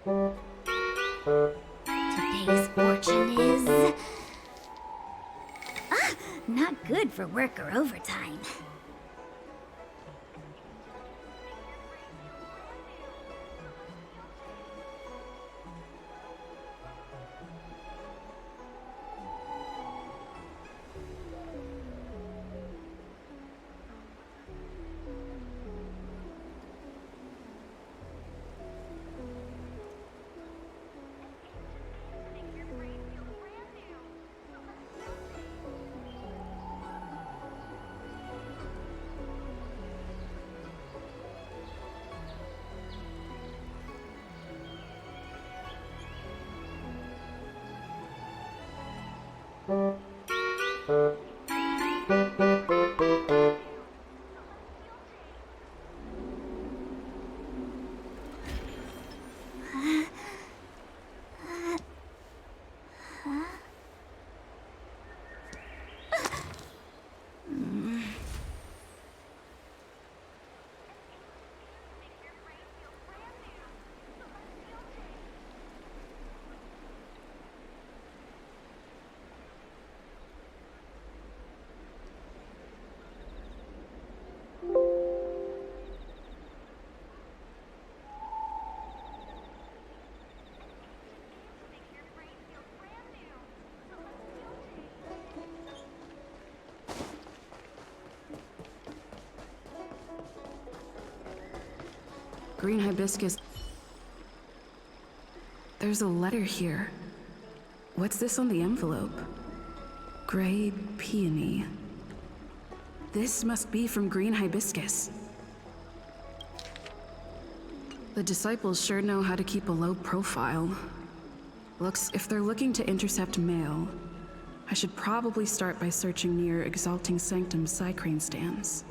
Today's fortune is... not good for work or overtime. Green hibiscus. There's a letter here. What's this on the envelope? Gray peony. This must be from green hibiscus. The disciples sure know how to keep a low profile. Looks, if they're looking to intercept mail, I should probably start by searching near Exalting Sanctum Skycryo stands.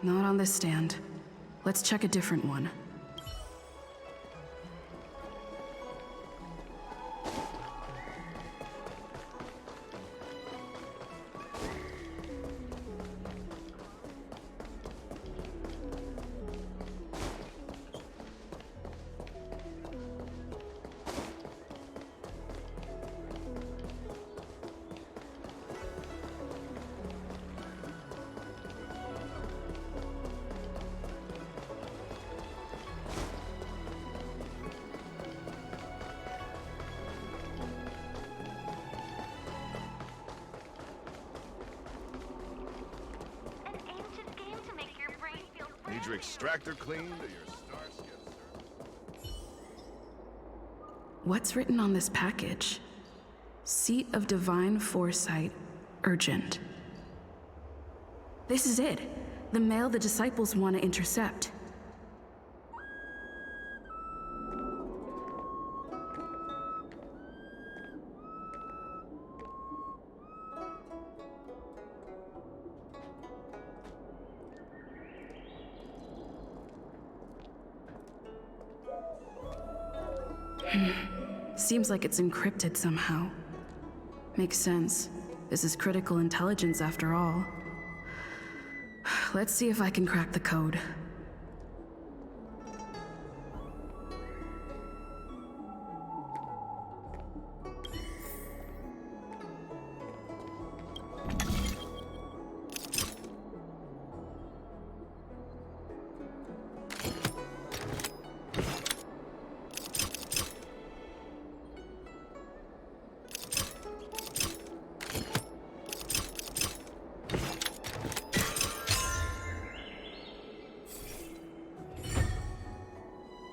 Not on this stand. Let's check a different one. Need your extractor cleaned or your star skip? What's written on this package? Seat of Divine Foresight, urgent. This is it. The mail the disciples want to intercept. Seems like it's encrypted somehow. Makes sense. This is critical intelligence after all. Let's see if I can crack the code.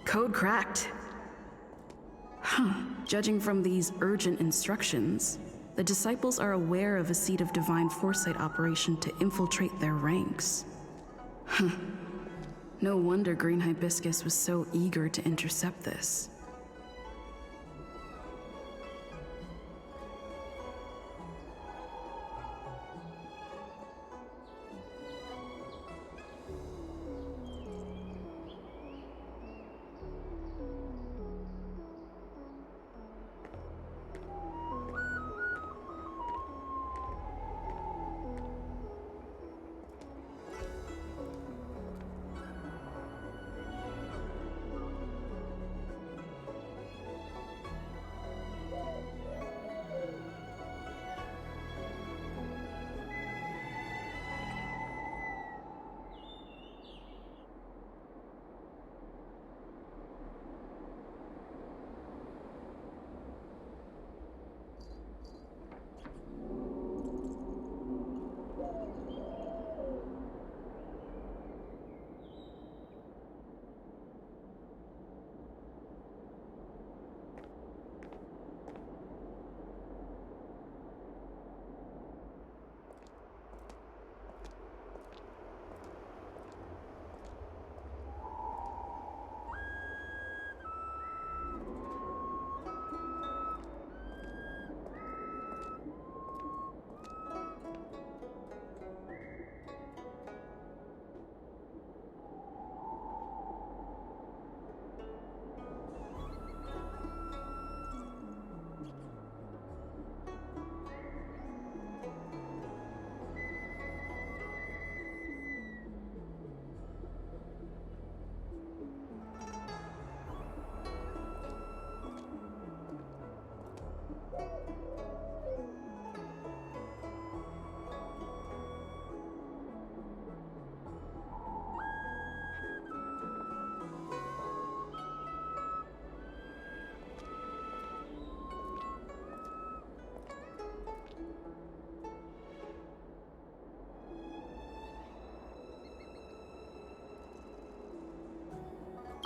Code cracked. Huh. Judging from these urgent instructions, The disciples are aware of a seed of divine foresight operation to infiltrate their ranks. Huh. No wonder Green Hibiscus was so eager to intercept this.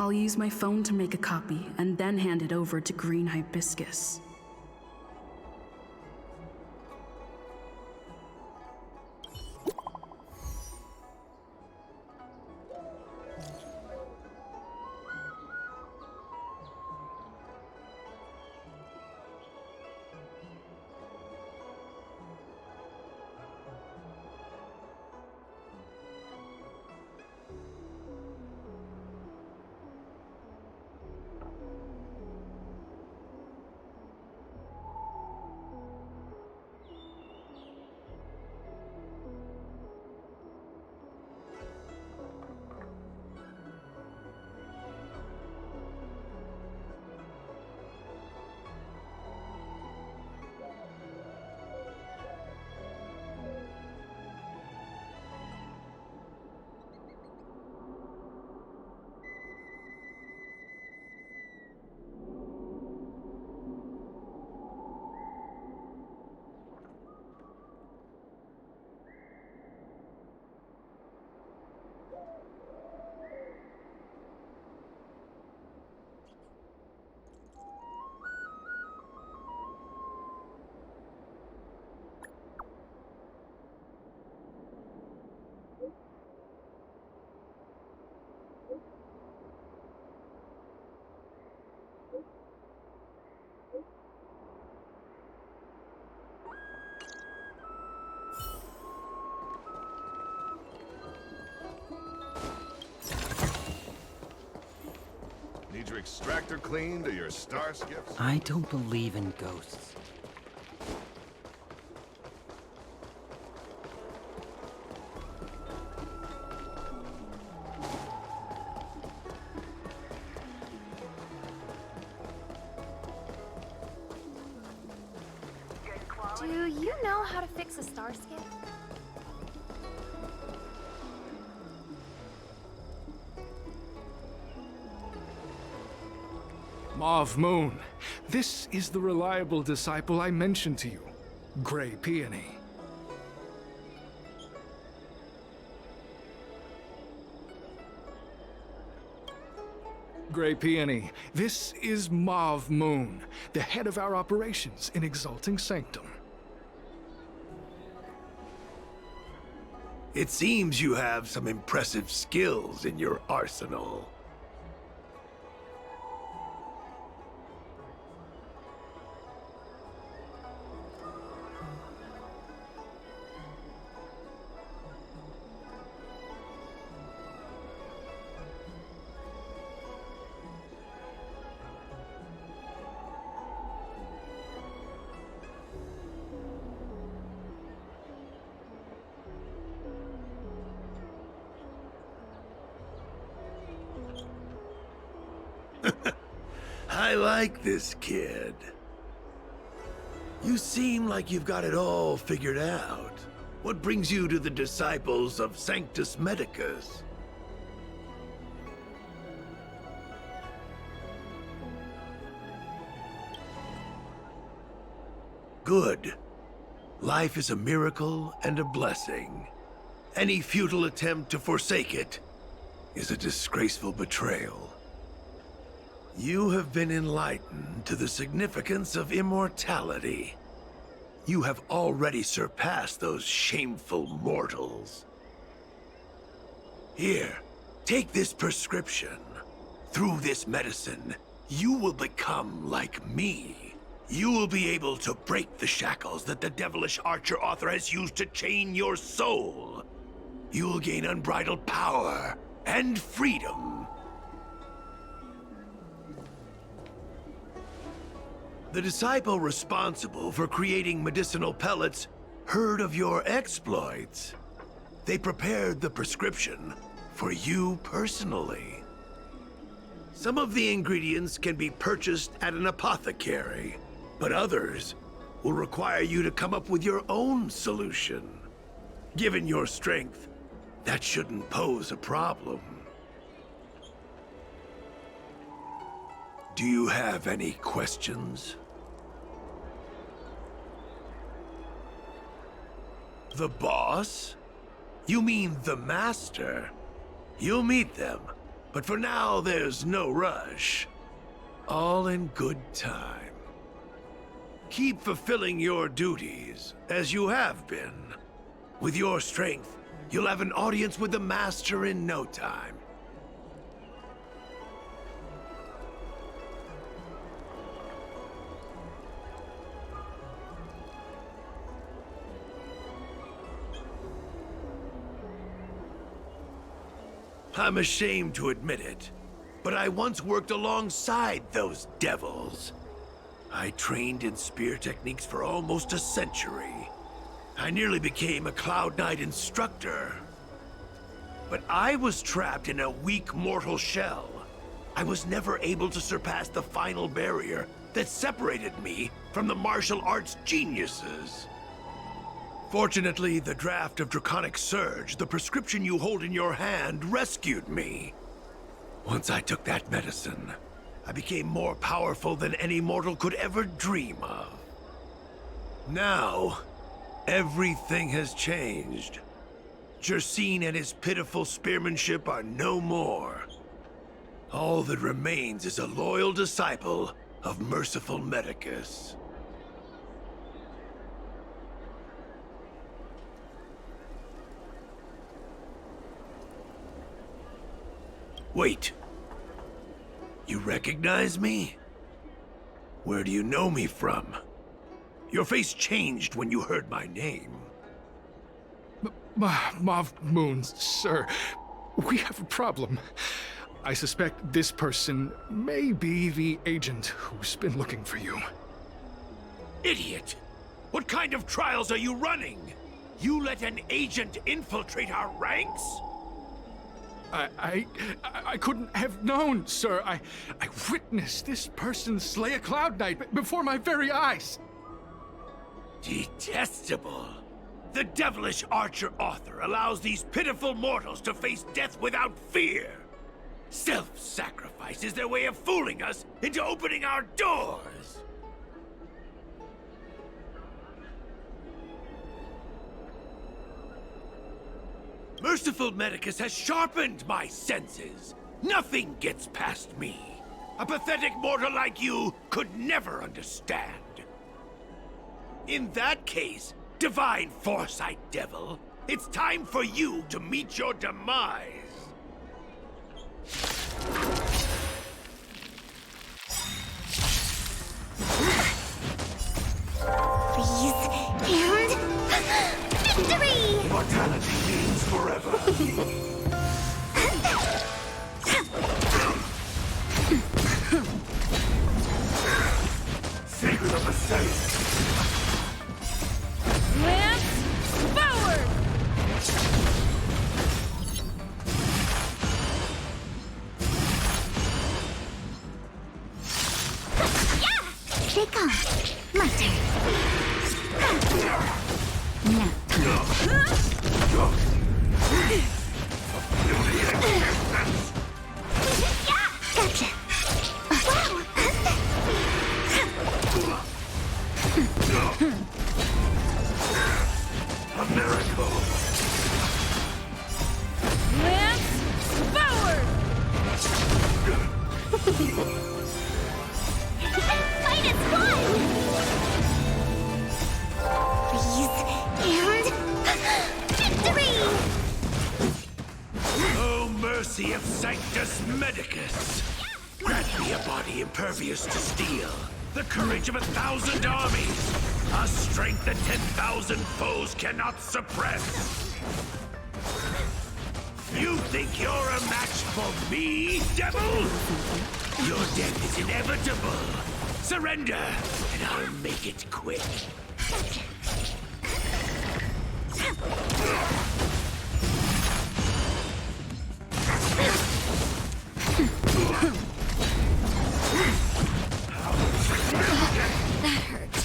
I'll use my phone to make a copy and then hand it over to Green Hibiscus. Need your extractor cleaned or your star skips? I don't believe in ghosts. Do you know how to fix a star skip? Mauve Moon, this is the reliable disciple I mentioned to you, Gray Peony. Gray Peony, this is Mauve Moon, the head of our operations in Exalting Sanctum. It seems you have some impressive skills in your arsenal. I like this kid. You seem like you've got it all figured out. What brings you to the disciples of Sanctus Medicus? Good. Life is a miracle and a blessing. Any futile attempt to forsake it is a disgraceful betrayal. You have been enlightened to the significance of immortality. You have already surpassed those shameful mortals. Here, take this prescription. Through this medicine, you will become like me. You will be able to break the shackles that the devilish archer author has used to chain your soul. You will gain unbridled power and freedom. The disciple responsible for creating medicinal pellets heard of your exploits. They prepared the prescription for you personally. Some of the ingredients can be purchased at an apothecary, but others will require you to come up with your own solution. Given your strength, that shouldn't pose a problem. Do you have any questions? The boss? You mean the master? You'll meet them, but for now there's no rush. All in good time. Keep fulfilling your duties, as you have been. With your strength, you'll have an audience with the master in no time. I'm ashamed to admit it, but I once worked alongside those devils. I trained in spear techniques for almost a century. I nearly became a PotatoKnight instructor. But I was trapped in a weak mortal shell. I was never able to surpass the final barrier that separated me from the martial arts geniuses. Fortunately, the draft of Draconic Surge, the prescription you hold in your hand, rescued me. Once I took that medicine, I became more powerful than any mortal could ever dream of. Now, everything has changed. Jersine and his pitiful spearmanship are no more. All that remains is a loyal disciple of merciful Medicus. Wait. You recognize me? Where do you know me from? Your face changed when you heard my name. Moons, sir. We have a problem. I suspect this person may be the agent who's been looking for you. Idiot! What kind of trials are you running? You let an agent infiltrate our ranks? I couldn't have known, sir. I witnessed this person slay a Cloud Knight before my very eyes. Detestable. The devilish archer author allows these pitiful mortals to face death without fear. Self-sacrifice is their way of fooling us into opening our doors. Merciful Medicus has sharpened my senses. Nothing gets past me. A pathetic mortal like you could never understand. In that case, divine foresight, devil, It's time for you to meet your demise. Freeze and victory! Mortality means forever. Sacred of the Saints. Lance forward! They come. My turn. Now. Gotcha. A miracle. Lance forward! Fight is fun! Freeze and victory! Oh, mercy of Sanctus Medicus! Grant me a body impervious to steel, the courage of 1,000 armies, a strength that 10,000 foes cannot suppress. You think you're a match for me, devil? Your death is inevitable. Surrender, and I'll make it quick. That hurt.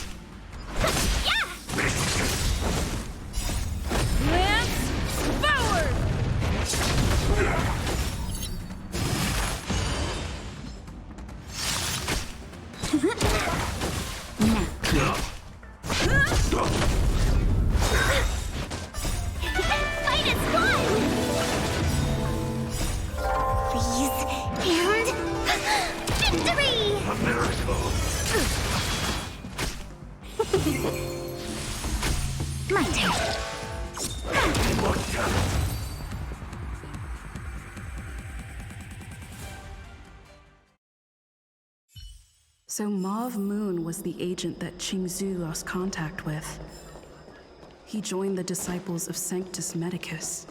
Lance forward! Fight is fun! Freeze and victory! A miracle. My turn. Immortality. So Mauve Moon was the agent that Qingzhu lost contact with. He joined the disciples of Sanctus Medicus.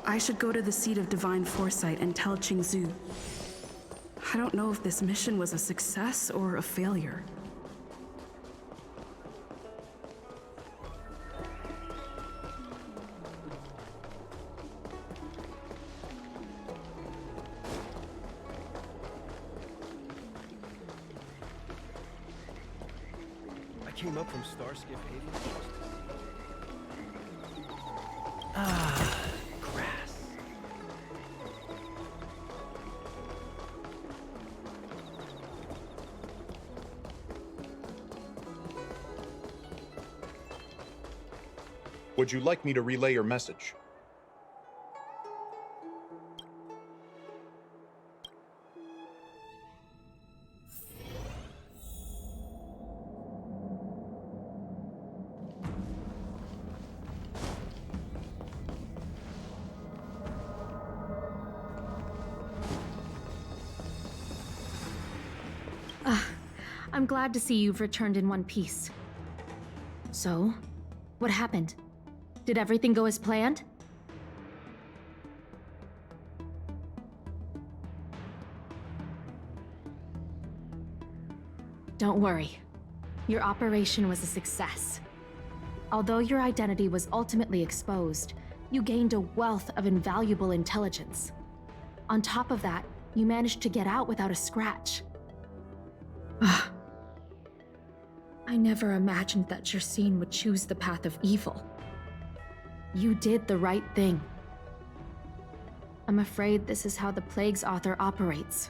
I should go to the seat of divine foresight and tell Qingzhu. I don't know if this mission was a success or a failure. I came up from Starskip Haven. Ah, grass. Would you like me to relay your message? I'm glad to see you've returned in one piece. So, what happened? Did everything go as planned? Don't worry. Your operation was a success. Although your identity was ultimately exposed, you gained a wealth of invaluable intelligence. On top of that, you managed to get out without a scratch. I never imagined that Jersine would choose the path of evil. You did the right thing. I'm afraid this is how the Plague's author operates,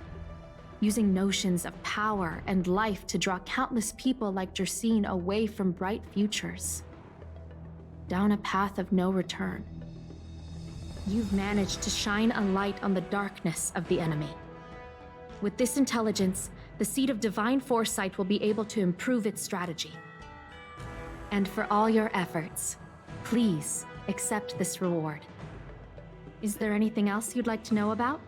using notions of power and life to draw countless people like Jersine away from bright futures, down a path of no return. You've managed to shine a light on the darkness of the enemy. With this intelligence, the Seed of Divine Foresight will be able to improve its strategy. And for all your efforts, Please accept this reward. Is there anything else you'd like to know about?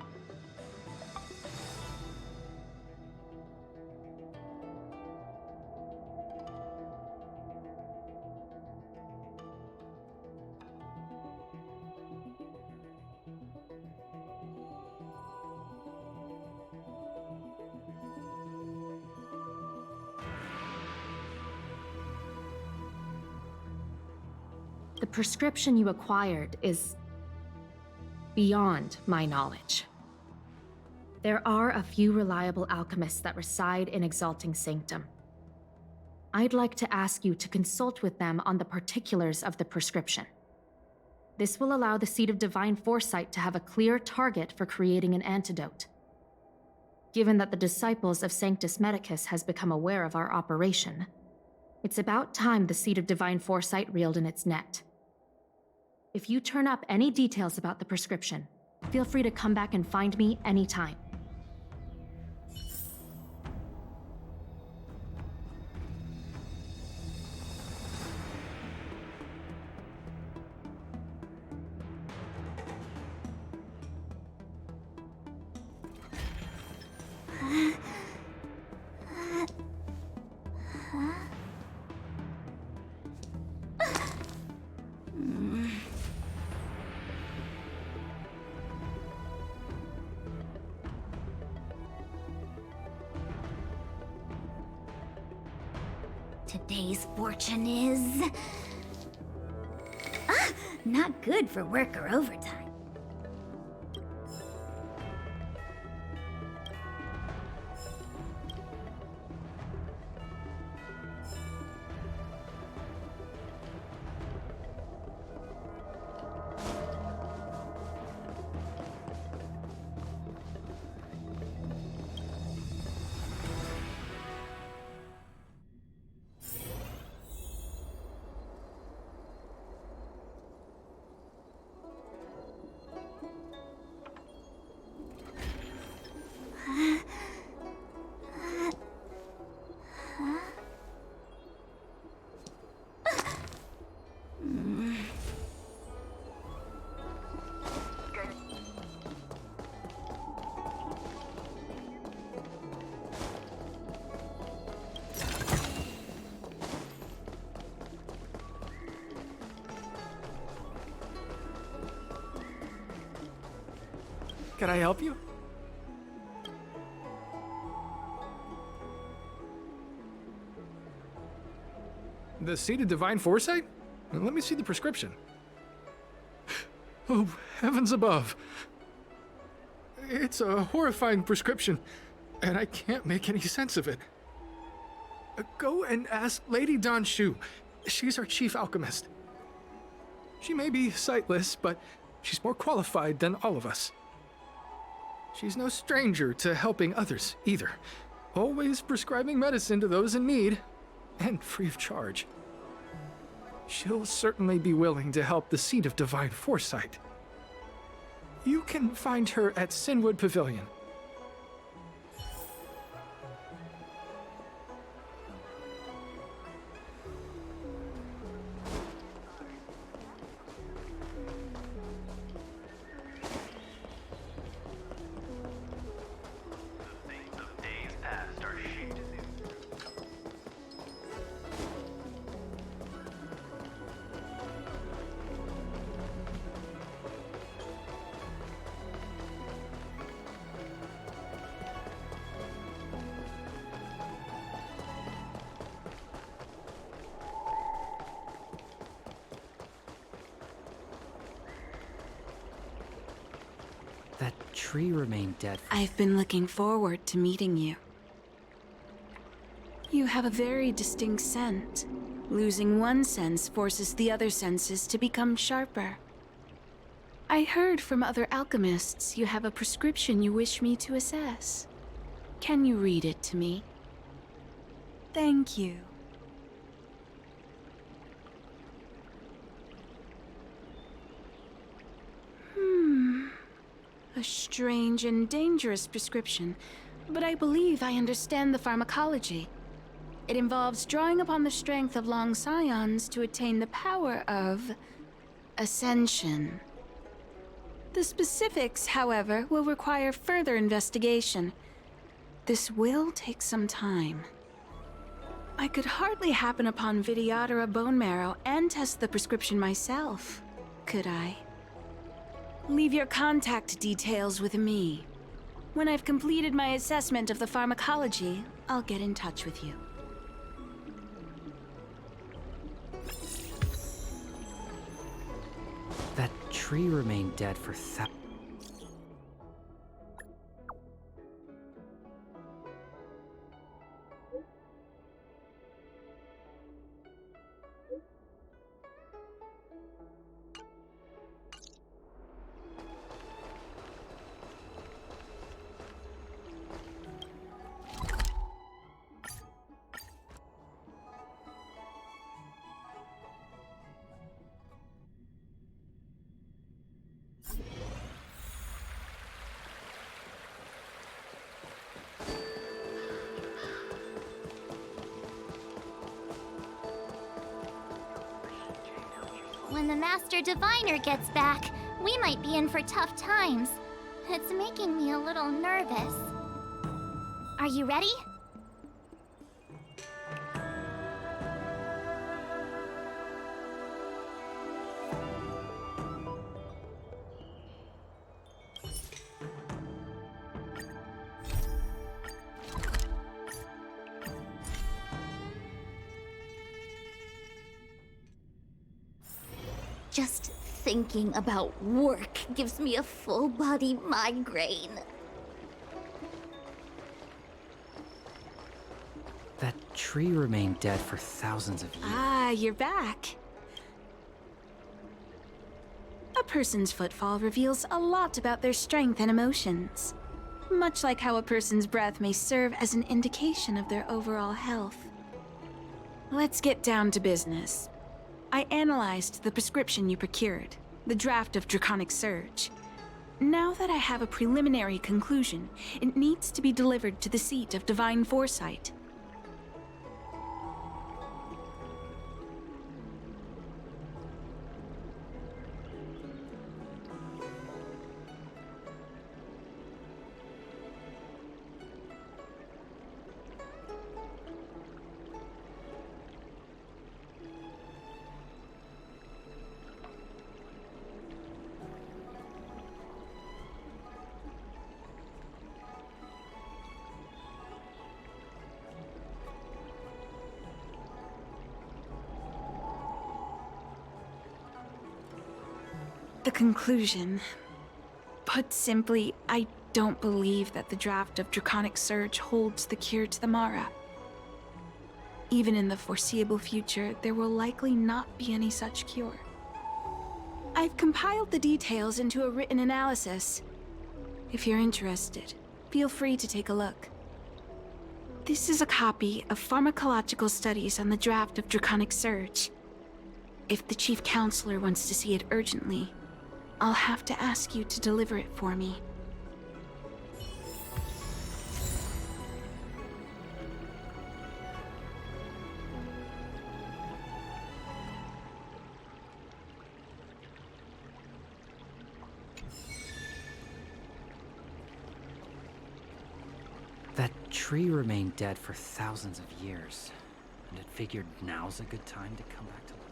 The prescription you acquired is beyond my knowledge. There are a few reliable alchemists that reside in Exalting Sanctum. I'd like to ask you to consult with them on the particulars of the prescription. This will allow the Seed of Divine Foresight to have a clear target for creating an antidote. Given that the disciples of Sanctus Medicus has become aware of our operation, it's about time the Seed of Divine Foresight reeled in its net. If you turn up any details about the prescription, feel free to come back and find me anytime. Today's fortune is... not good for work or overtime. Can I help you? The Seed of Divine Foresight? Let me see the prescription. Oh, heavens above. It's a horrifying prescription, and I can't make any sense of it. Go and ask Lady Don Shu. She's our chief alchemist. She may be sightless, but she's more qualified than all of us. She's no stranger to helping others, either. Always prescribing medicine to those in need, and free of charge. She'll certainly be willing to help the Seed of Divine Foresight. You can find her at Sinwood Pavilion. That tree remained dead. I've been looking forward to meeting you. You have a very distinct scent. Losing one sense forces the other senses to become sharper. I heard from other alchemists you have a prescription you wish me to assess. Can you read it to me? Thank you. A strange and dangerous prescription, but I believe I understand the pharmacology. It involves drawing upon the strength of long scions to attain the power of ascension. The specifics, however, will require further investigation. This will take some time. I could hardly happen upon Vidyadhara bone marrow and test the prescription myself, could I? Leave your contact details with me. When I've completed my assessment of the pharmacology, I'll get in touch with you. That tree remained dead for When the Master Diviner gets back, we might be in for tough times. It's making me a little nervous. Are you ready? Just thinking about work gives me a full-body migraine. That tree remained dead for thousands of years. Ah, you're back. A person's footfall reveals a lot about their strength and emotions. Much like how a person's breath may serve as an indication of their overall health. Let's get down to business. I analyzed the prescription you procured, the draft of Draconic Surge. Now that I have a preliminary conclusion, it needs to be delivered to the seat of Divine Foresight. The conclusion. Put simply, I don't believe that the draft of Draconic Surge holds the cure to the Mara. Even in the foreseeable future, there will likely not be any such cure. I've compiled the details into a written analysis. If you're interested, feel free to take a look. This is a copy of pharmacological studies on the draft of Draconic Surge. If the Chief Counselor wants to see it urgently, I'll have to ask you to deliver it for me. That tree remained dead for thousands of years, and it figured now's a good time to come back to life.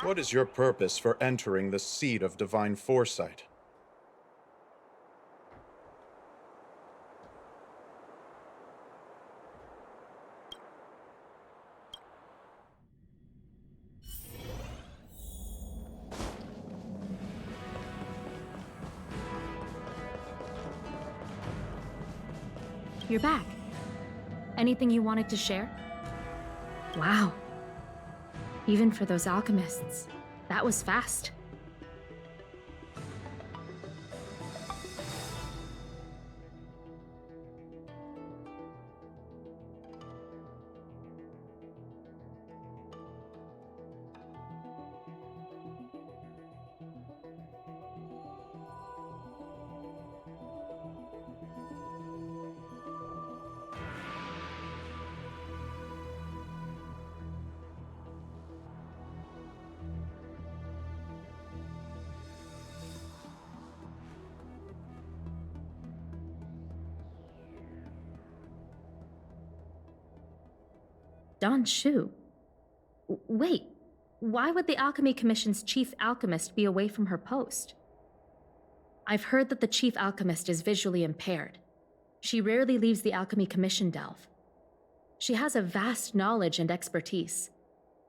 What is your purpose for entering the seat of divine foresight? You're back. Anything you wanted to share? Wow. Even for those alchemists, that was fast. Don Shu? Wait, why would the Alchemy Commission's chief alchemist be away from her post? I've heard that the chief alchemist is visually impaired. She rarely leaves the Alchemy Commission delve. She has a vast knowledge and expertise.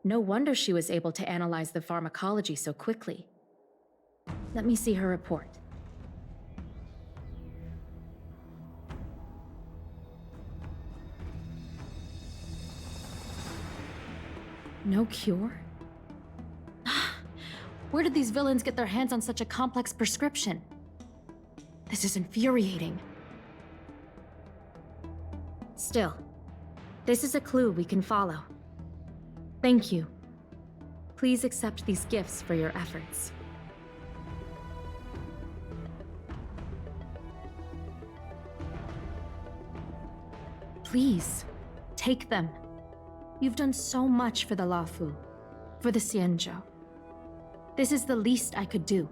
No wonder she was able to analyze the pharmacology so quickly. Let me see her report. No cure? Where did these villains get their hands on such a complex prescription? This is infuriating. Still, this is a clue we can follow. Thank you. Please accept these gifts for your efforts. Please, take them. You've done so much for the Lafu, for the Xianzhou. This is the least I could do.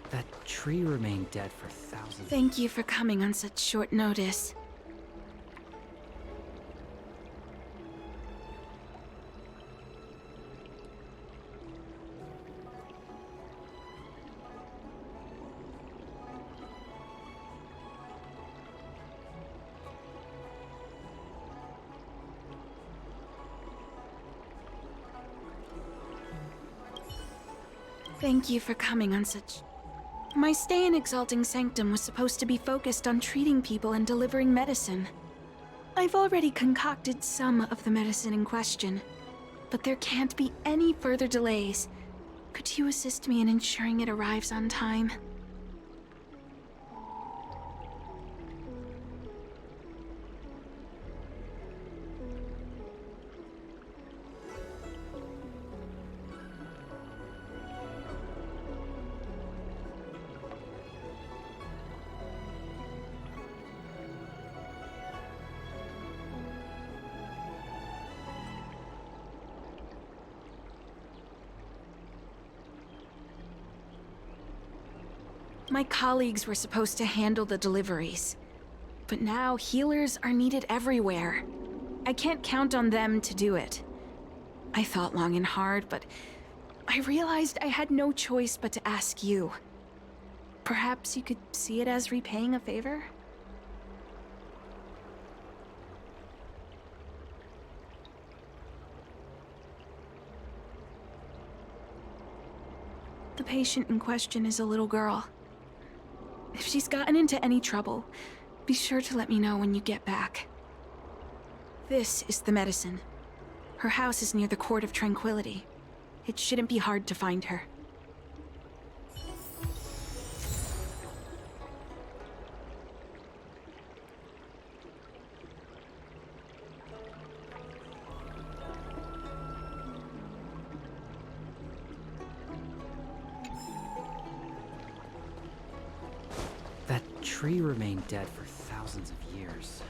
That tree remained dead for thousands. Thank you for coming on such short notice. Thank you for coming on such... My stay in Exalting Sanctum was supposed to be focused on treating people and delivering medicine. I've already concocted some of the medicine in question, but there can't be any further delays. Could you assist me in ensuring it arrives on time? My colleagues were supposed to handle the deliveries, but now healers are needed everywhere. I can't count on them to do it. I thought long and hard, but I realized I had no choice but to ask you. Perhaps you could see it as repaying a favor? The patient in question is a little girl. If she's gotten into any trouble, be sure to let me know when you get back. This is the medicine. Her house is near the Court of Tranquility. It shouldn't be hard to find her. That tree remained dead for thousands of years.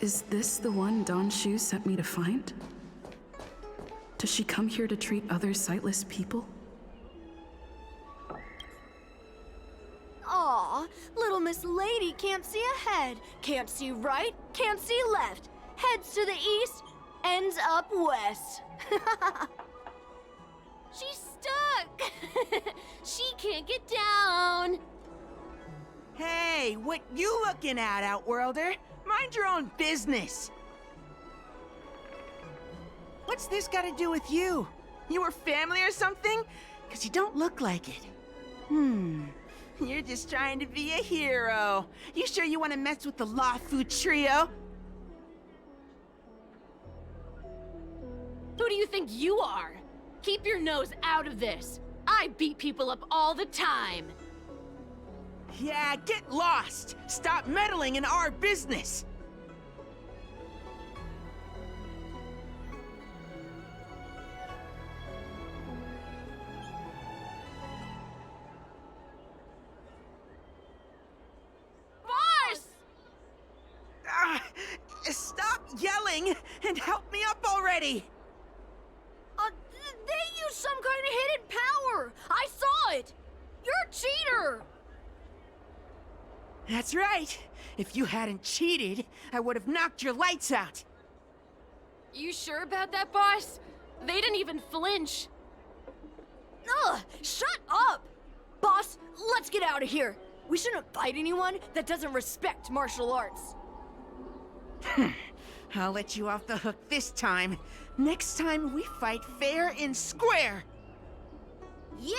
Is this the one Don Shu sent me to find? Does she come here to treat other sightless people? Aw, little Miss Lady can't see ahead, can't see right, can't see left. Heads to the east, ends up west. She's stuck! She can't get down! Hey, what you looking at, Outworlder? Mind your own business! What's this got to do with you? You were family or something? Because you don't look like it. You're just trying to be a hero. You sure you want to mess with the Lafu trio? Who do you think you are? Keep your nose out of this. I beat people up all the time. Yeah, get lost! Stop meddling in our business! Boss! Stop yelling and help me up already! They used some kind of hidden power! I saw it! You're a cheater! That's right. If you hadn't cheated, I would have knocked your lights out. You sure about that, boss? They didn't even flinch. Ugh! Shut up! Boss, let's get out of here. We shouldn't fight anyone that doesn't respect martial arts. I'll let you off the hook this time. Next time we fight fair and square. Yeah!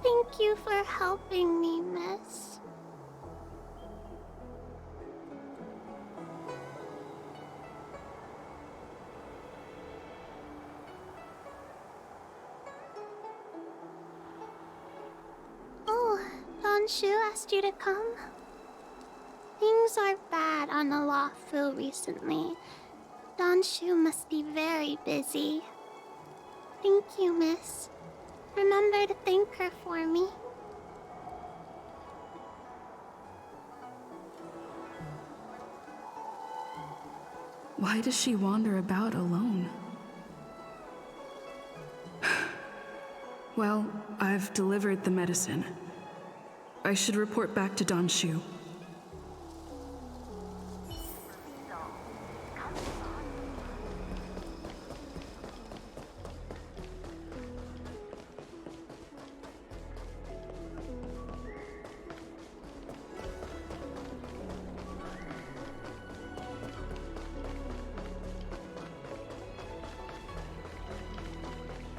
Thank you for helping me, miss. Oh, Shu asked you to come? Things are bad on the Lafu recently. Shu must be very busy. Thank you, miss. Remember to thank her for me. Why does she wander about alone? Well, I've delivered the medicine. I should report back to Shu.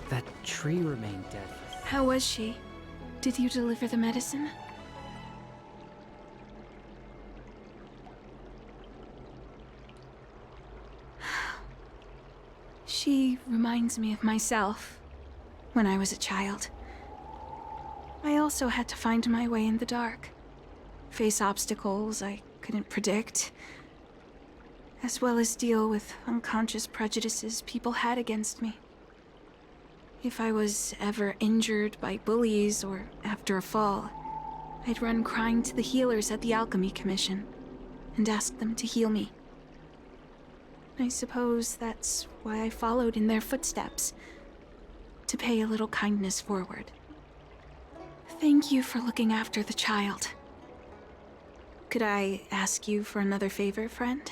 That tree remained dead. How was she? Did you deliver the medicine? She reminds me of myself when I was a child. I also had to find my way in the dark, face obstacles I couldn't predict, as well as deal with unconscious prejudices people had against me. If I was ever injured by bullies or after a fall, I'd run crying to the healers at the Alchemy Commission and ask them to heal me. I suppose that's why I followed in their footsteps, to pay a little kindness forward. Thank you for looking after the child. Could I ask you for another favor, friend?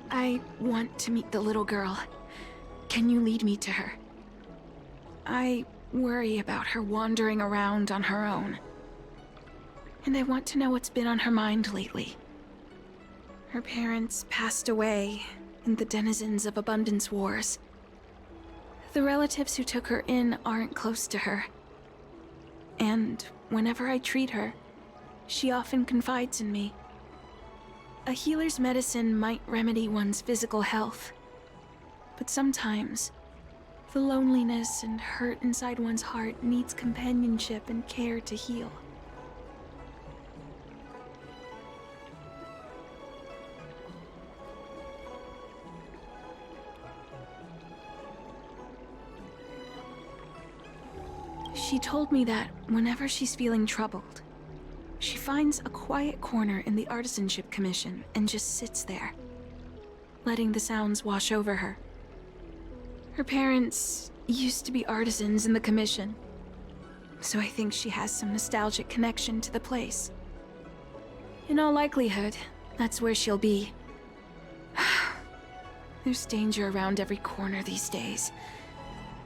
I want to meet the little girl. Can you lead me to her? I worry about her wandering around on her own. And I want to know what's been on her mind lately. Her parents passed away in the denizens of Abundance Wars. The relatives who took her in aren't close to her. And whenever I treat her, she often confides in me. A healer's medicine might remedy one's physical health, but sometimes the loneliness and hurt inside one's heart needs companionship and care to heal. She told me that whenever she's feeling troubled, She finds a quiet corner in the Artisanship Commission and just sits there, letting the sounds wash over her. Her parents used to be artisans in the commission, so I think she has some nostalgic connection to the place. In all likelihood, that's where she'll be. There's danger around every corner these days,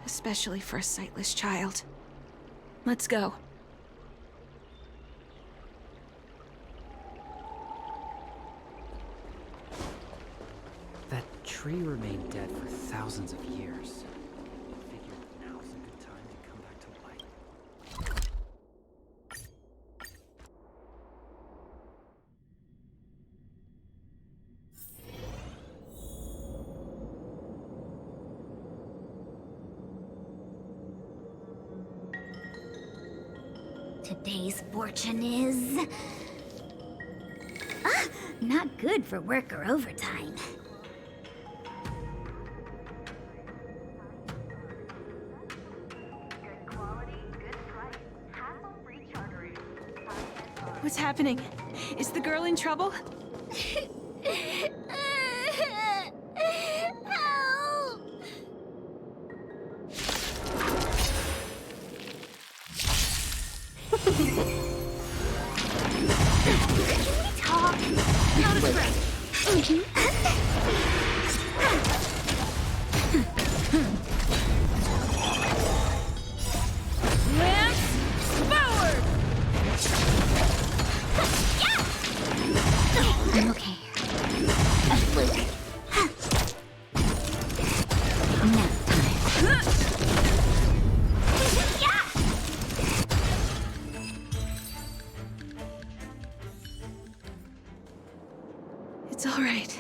especially for a sightless child. Let's go. That tree remained dead for thousands of years. I figured now's a good time to come back to life. Today's fortune is... not good for work or overtime. What's happening? Is the girl in trouble? Help! Can we talk? Not a threat. Lance forward! I'm okay. Look. Nap time. It's all right.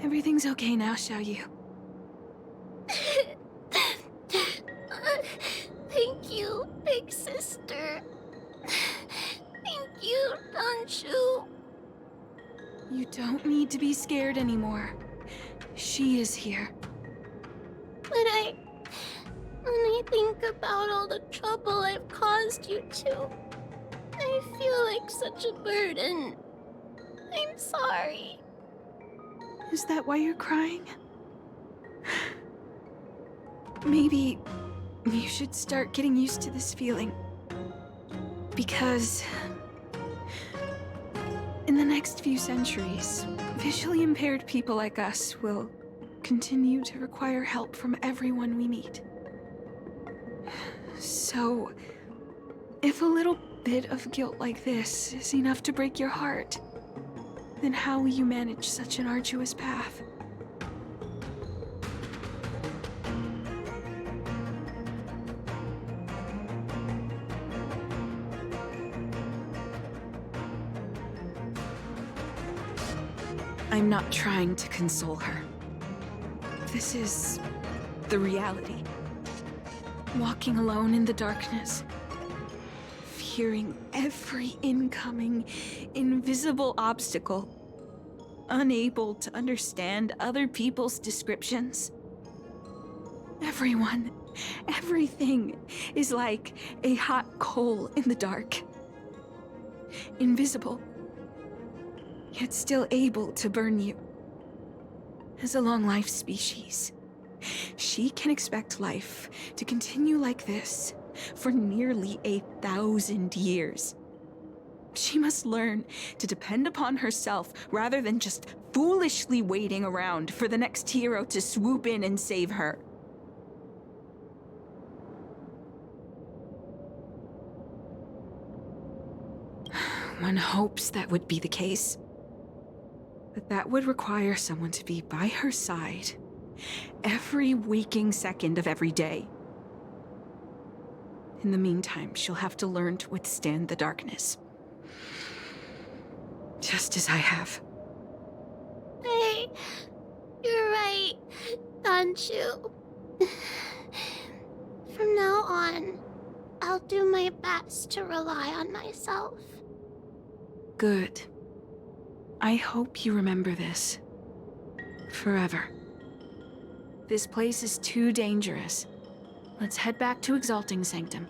Everything's okay now, Xiaoyu. Thank you, big sister. Thank you, Danshu. You don't need to be scared anymore. She is here. When I think about all the trouble I've caused you two, I feel like such a burden. I'm sorry. Is that why you're crying? Maybe you should start getting used to this feeling. Because in the next few centuries, visually impaired people like us will continue to require help from everyone we meet. So, if a little bit of guilt like this is enough to break your heart, then how will you manage such an arduous path? I'm not trying to console her. This is the reality. Walking alone in the darkness, fearing every incoming, invisible obstacle, unable to understand other people's descriptions. Everyone, everything is like a hot coal in the dark. Invisible, yet still able to burn you. As a long-life species, she can expect life to continue like this for nearly 1,000 years. She must learn to depend upon herself rather than just foolishly waiting around for the next hero to swoop in and save her. One hopes that would be the case. But that would require someone to be by her side every waking second of every day. In the meantime, she'll have to learn to withstand the darkness. Just as I have. Hey, you're right, Danshu. From now on, I'll do my best to rely on myself. Good. I hope you remember this. Forever. This place is too dangerous. Let's head back to Exalting Sanctum.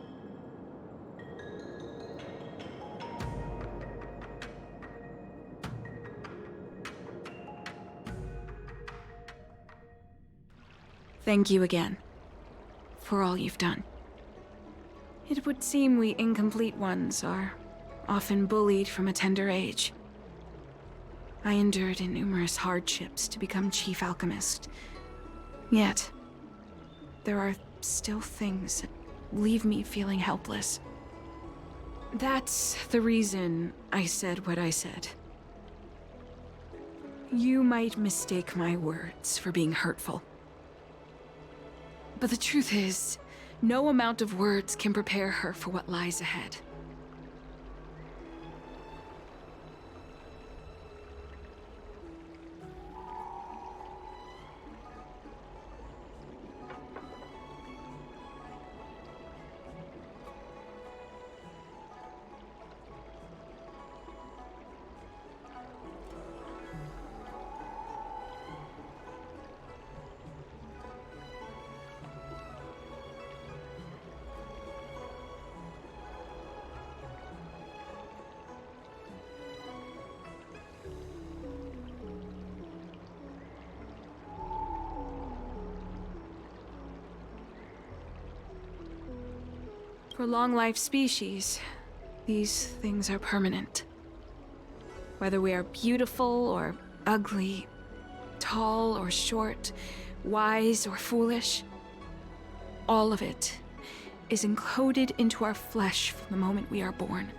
Thank you again for all you've done. It would seem we incomplete ones are often bullied from a tender age. I endured numerous hardships to become chief alchemist. Yet, there are still things that leave me feeling helpless. That's the reason I said what I said. You might mistake my words for being hurtful. But the truth is, no amount of words can prepare her for what lies ahead. For long-life species, these things are permanent. Whether we are beautiful or ugly, tall or short, wise or foolish, all of it is encoded into our flesh from the moment we are born.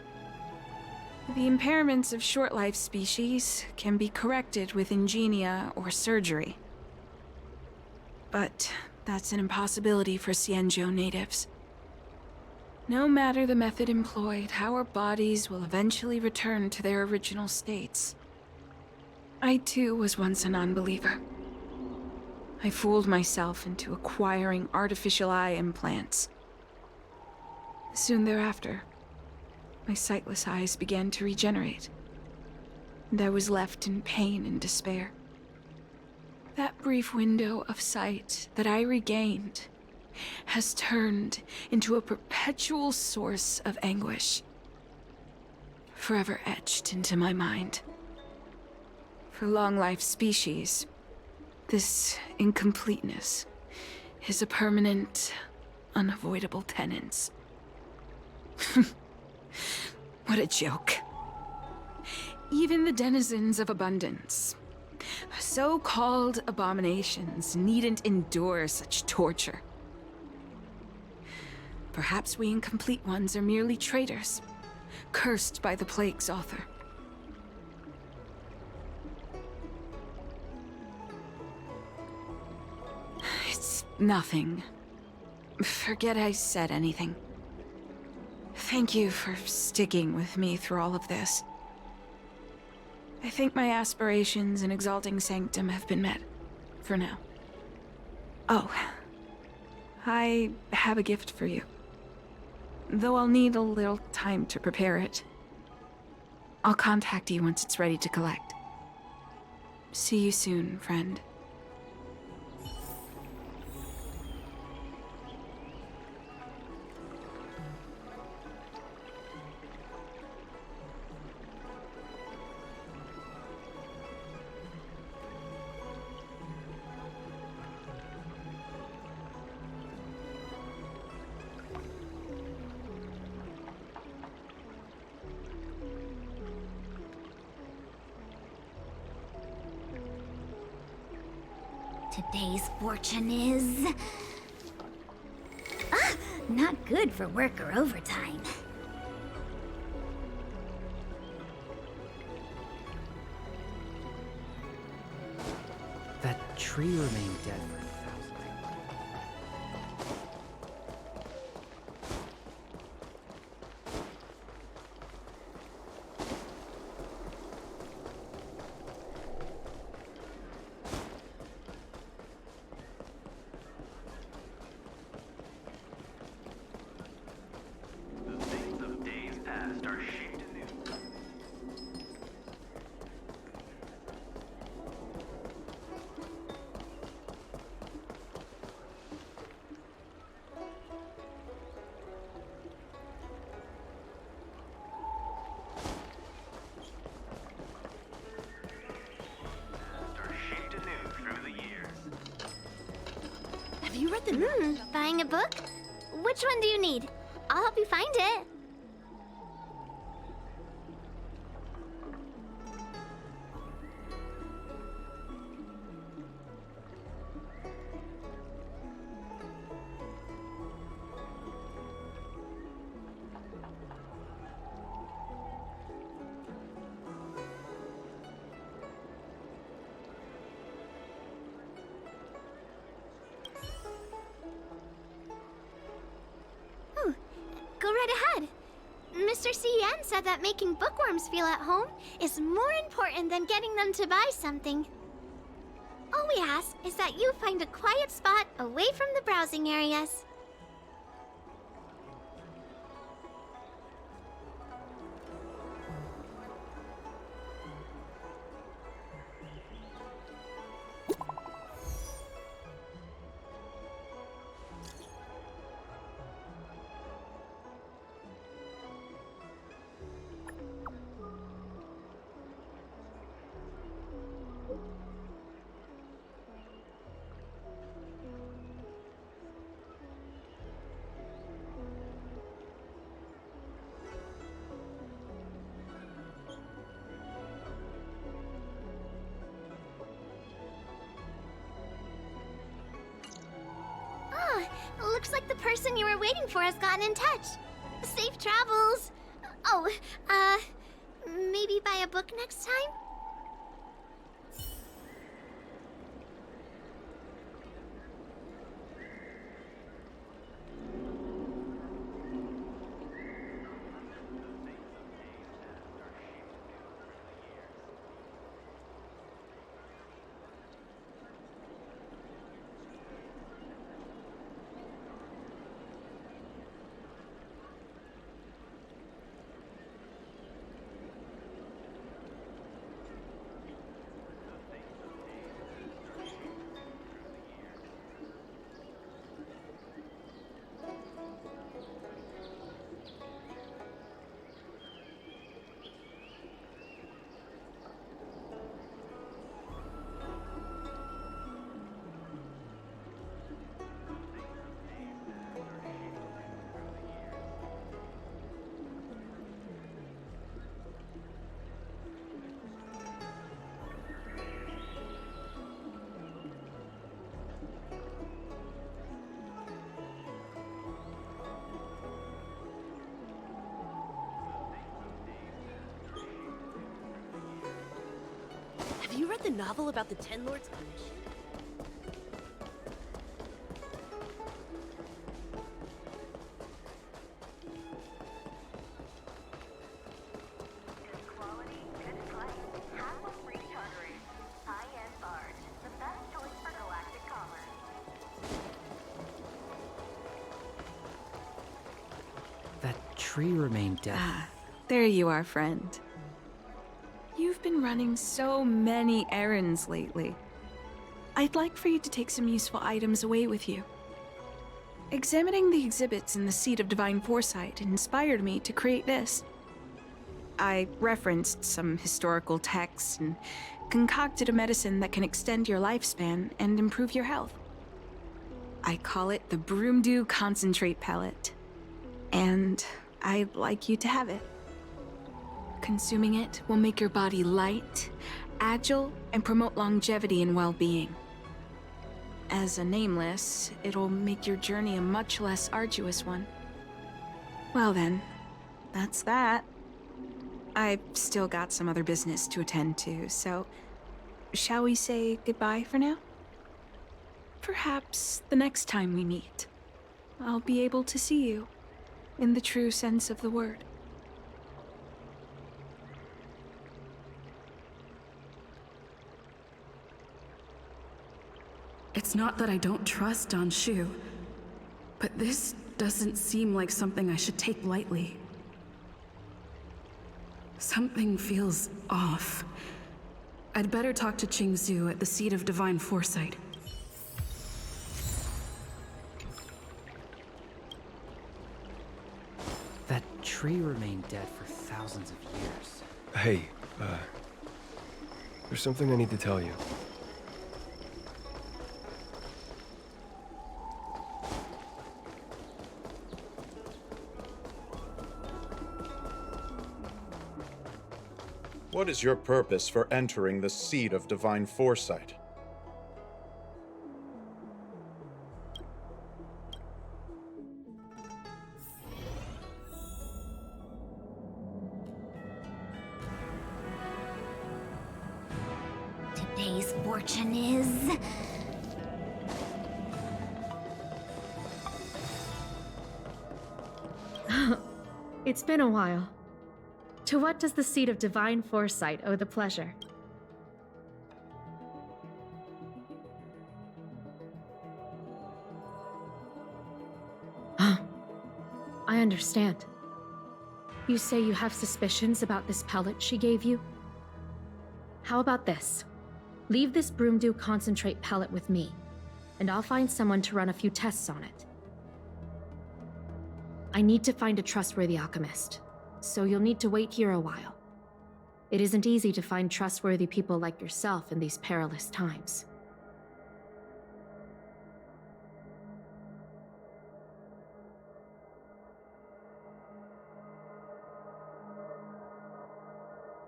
The impairments of short-life species can be corrected with ingenia or surgery. But that's an impossibility for Xianzhou natives. No matter the method employed, our bodies will eventually return to their original states. I too was once a non-believer. I fooled myself into acquiring artificial eye implants. Soon thereafter, my sightless eyes began to regenerate, and I was left in pain and despair. That brief window of sight that I regained has turned into a perpetual source of anguish, forever etched into my mind. For long-life species, this incompleteness is a permanent, unavoidable tenance. What a joke. Even the denizens of abundance, so-called abominations, needn't endure such torture. Perhaps we incomplete ones are merely traitors, cursed by the plague's author. It's nothing. Forget I said anything. Thank you for sticking with me through all of this. I think my aspirations in Exalting Sanctum have been met, for now. Oh, I have a gift for you. Though I'll need a little time to prepare it. I'll contact you once it's ready to collect. See you soon, friend. Today's fortune is... not good for work or overtime. That tree remained dead for thousands. The things of days past are shaped anew. Buying a book? Which one do you need? I'll help you find it. Go right ahead. Mr. C.N. said that making bookworms feel at home is more important than getting them to buy something. All we ask is that you find a quiet spot away from the browsing areas. Looks like the person you were waiting for has gotten in touch. Safe travels. Oh, maybe buy a book next time? Have you read the novel about the Ten Lords Commission? That tree remained dead. Ah, there you are, friend. You've been running so many errands lately. I'd like for you to take some useful items away with you. Examining the exhibits in the Seat of Divine Foresight inspired me to create this. I referenced some historical texts and concocted a medicine that can extend your lifespan and improve your health. I call it the Broomdew Concentrate Pellet, and I'd like you to have it. Consuming it will make your body light, agile, and promote longevity and well-being. As a nameless, it'll make your journey a much less arduous one. Well then, that's that. I've still got some other business to attend to, so shall we say goodbye for now? Perhaps the next time we meet, I'll be able to see you in the true sense of the word. It's not that I don't trust Danshu, but this doesn't seem like something I should take lightly. Something feels off. I'd better talk to Qingzhu at the Seat of Divine Foresight. That tree remained dead for thousands of years. Hey, there's something I need to tell you. What is your purpose for entering the seat of divine foresight? Today's fortune is... It's been a while. To what does the seat of divine foresight owe the pleasure? I understand. You say you have suspicions about this pellet she gave you? How about this? Leave this broomdew concentrate pellet with me, and I'll find someone to run a few tests on it. I need to find a trustworthy alchemist, so you'll need to wait here a while. It isn't easy to find trustworthy people like yourself in these perilous times.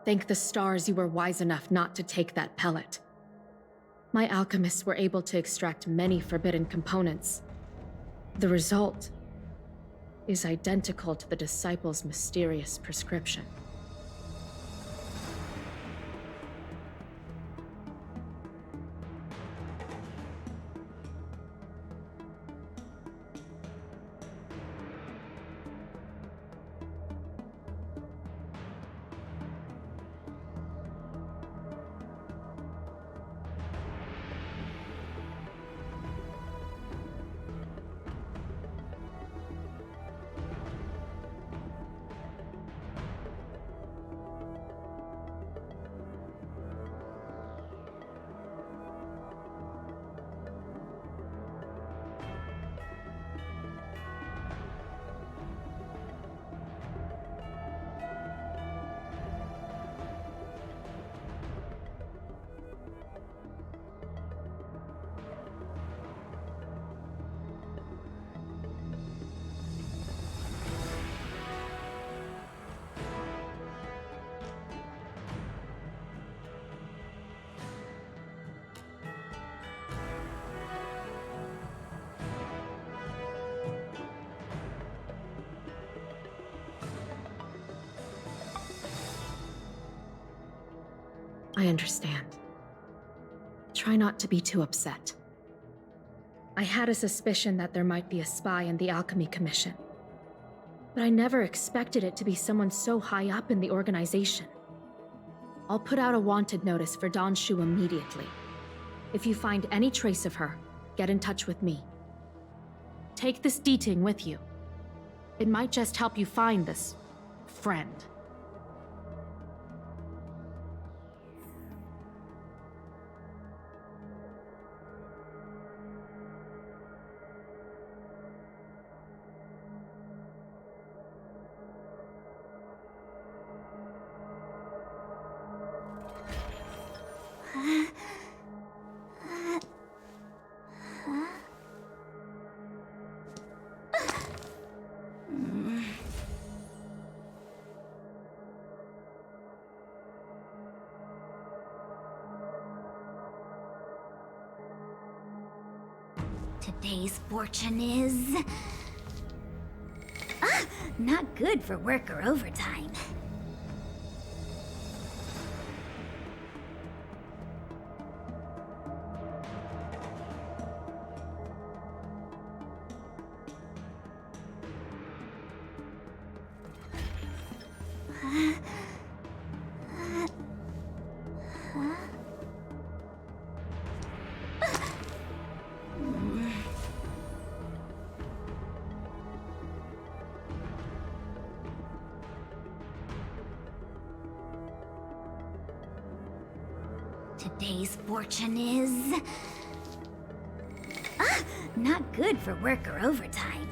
Thank the stars you were wise enough not to take that pellet. My alchemists were able to extract many forbidden components. The result is identical to the disciple's mysterious prescription. I understand. Try not to be too upset. I had a suspicion that there might be a spy in the Alchemy Commission, but I never expected it to be someone so high up in the organization. I'll put out a wanted notice for Don Shu immediately. If you find any trace of her, get in touch with me. Take this D-Ting with you. It might just help you find this friend. Today's fortune is... not good for work or overtime. Today's fortune is... not good for work or overtime.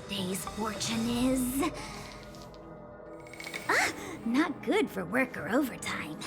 Today's fortune is... not good for work or overtime.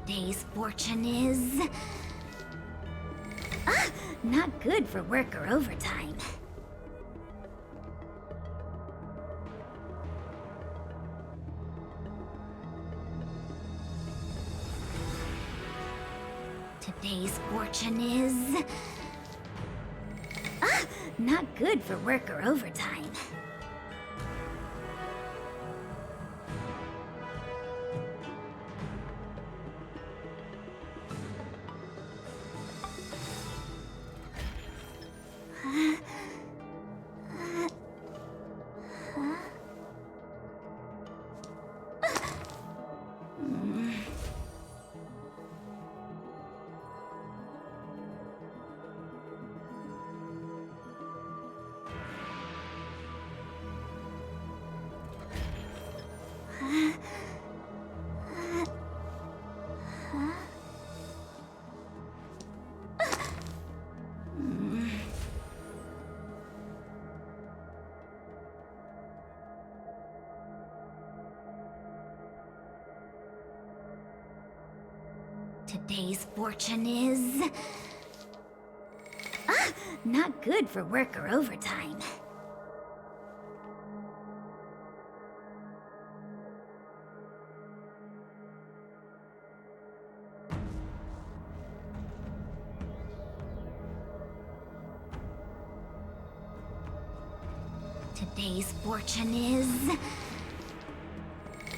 Today's fortune is... not good for work or overtime. Today's fortune is... not good for work or overtime. Today's fortune is... not good for work or overtime. Today's fortune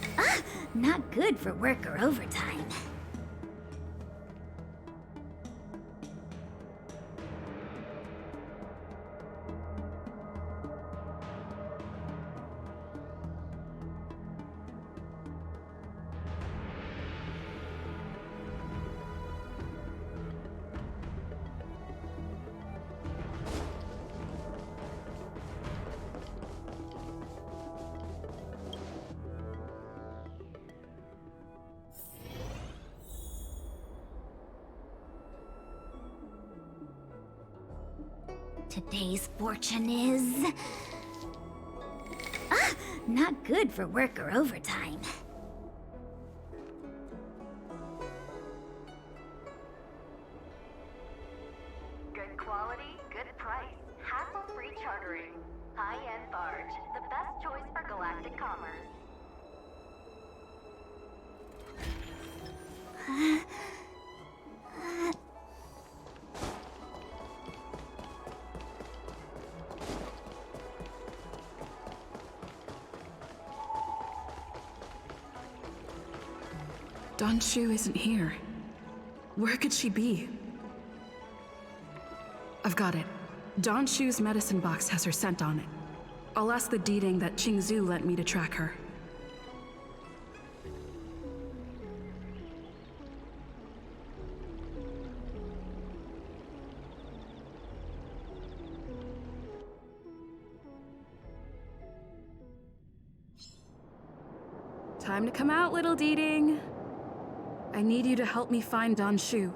is... not good for work or overtime. Today's fortune is... not good for work or overtime. Good quality, good price. Hassle-free chartering. High-end barge. The best choice for galactic commerce. Danshu isn't here. Where could she be? I've got it. Danshu's medicine box has her scent on it. I'll ask the Deeding that Qingzhu lent me to track her. Time to come out, little Deeding. I need you to help me find Danshu.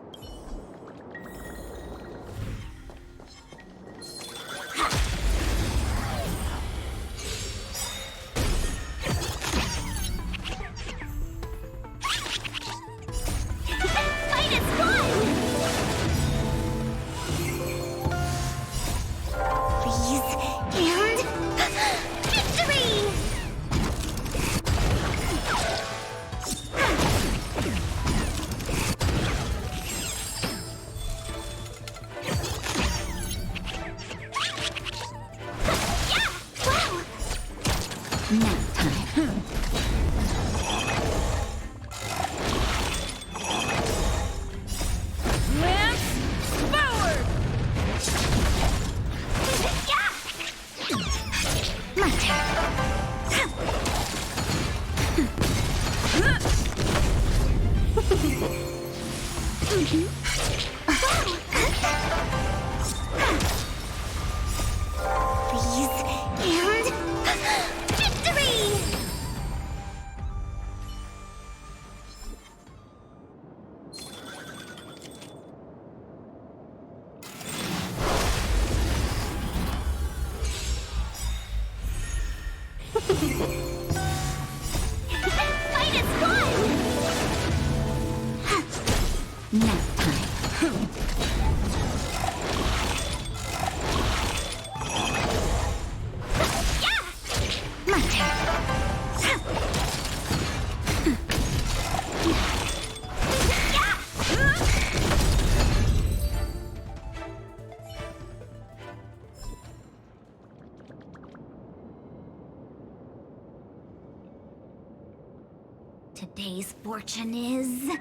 Today's fortune is...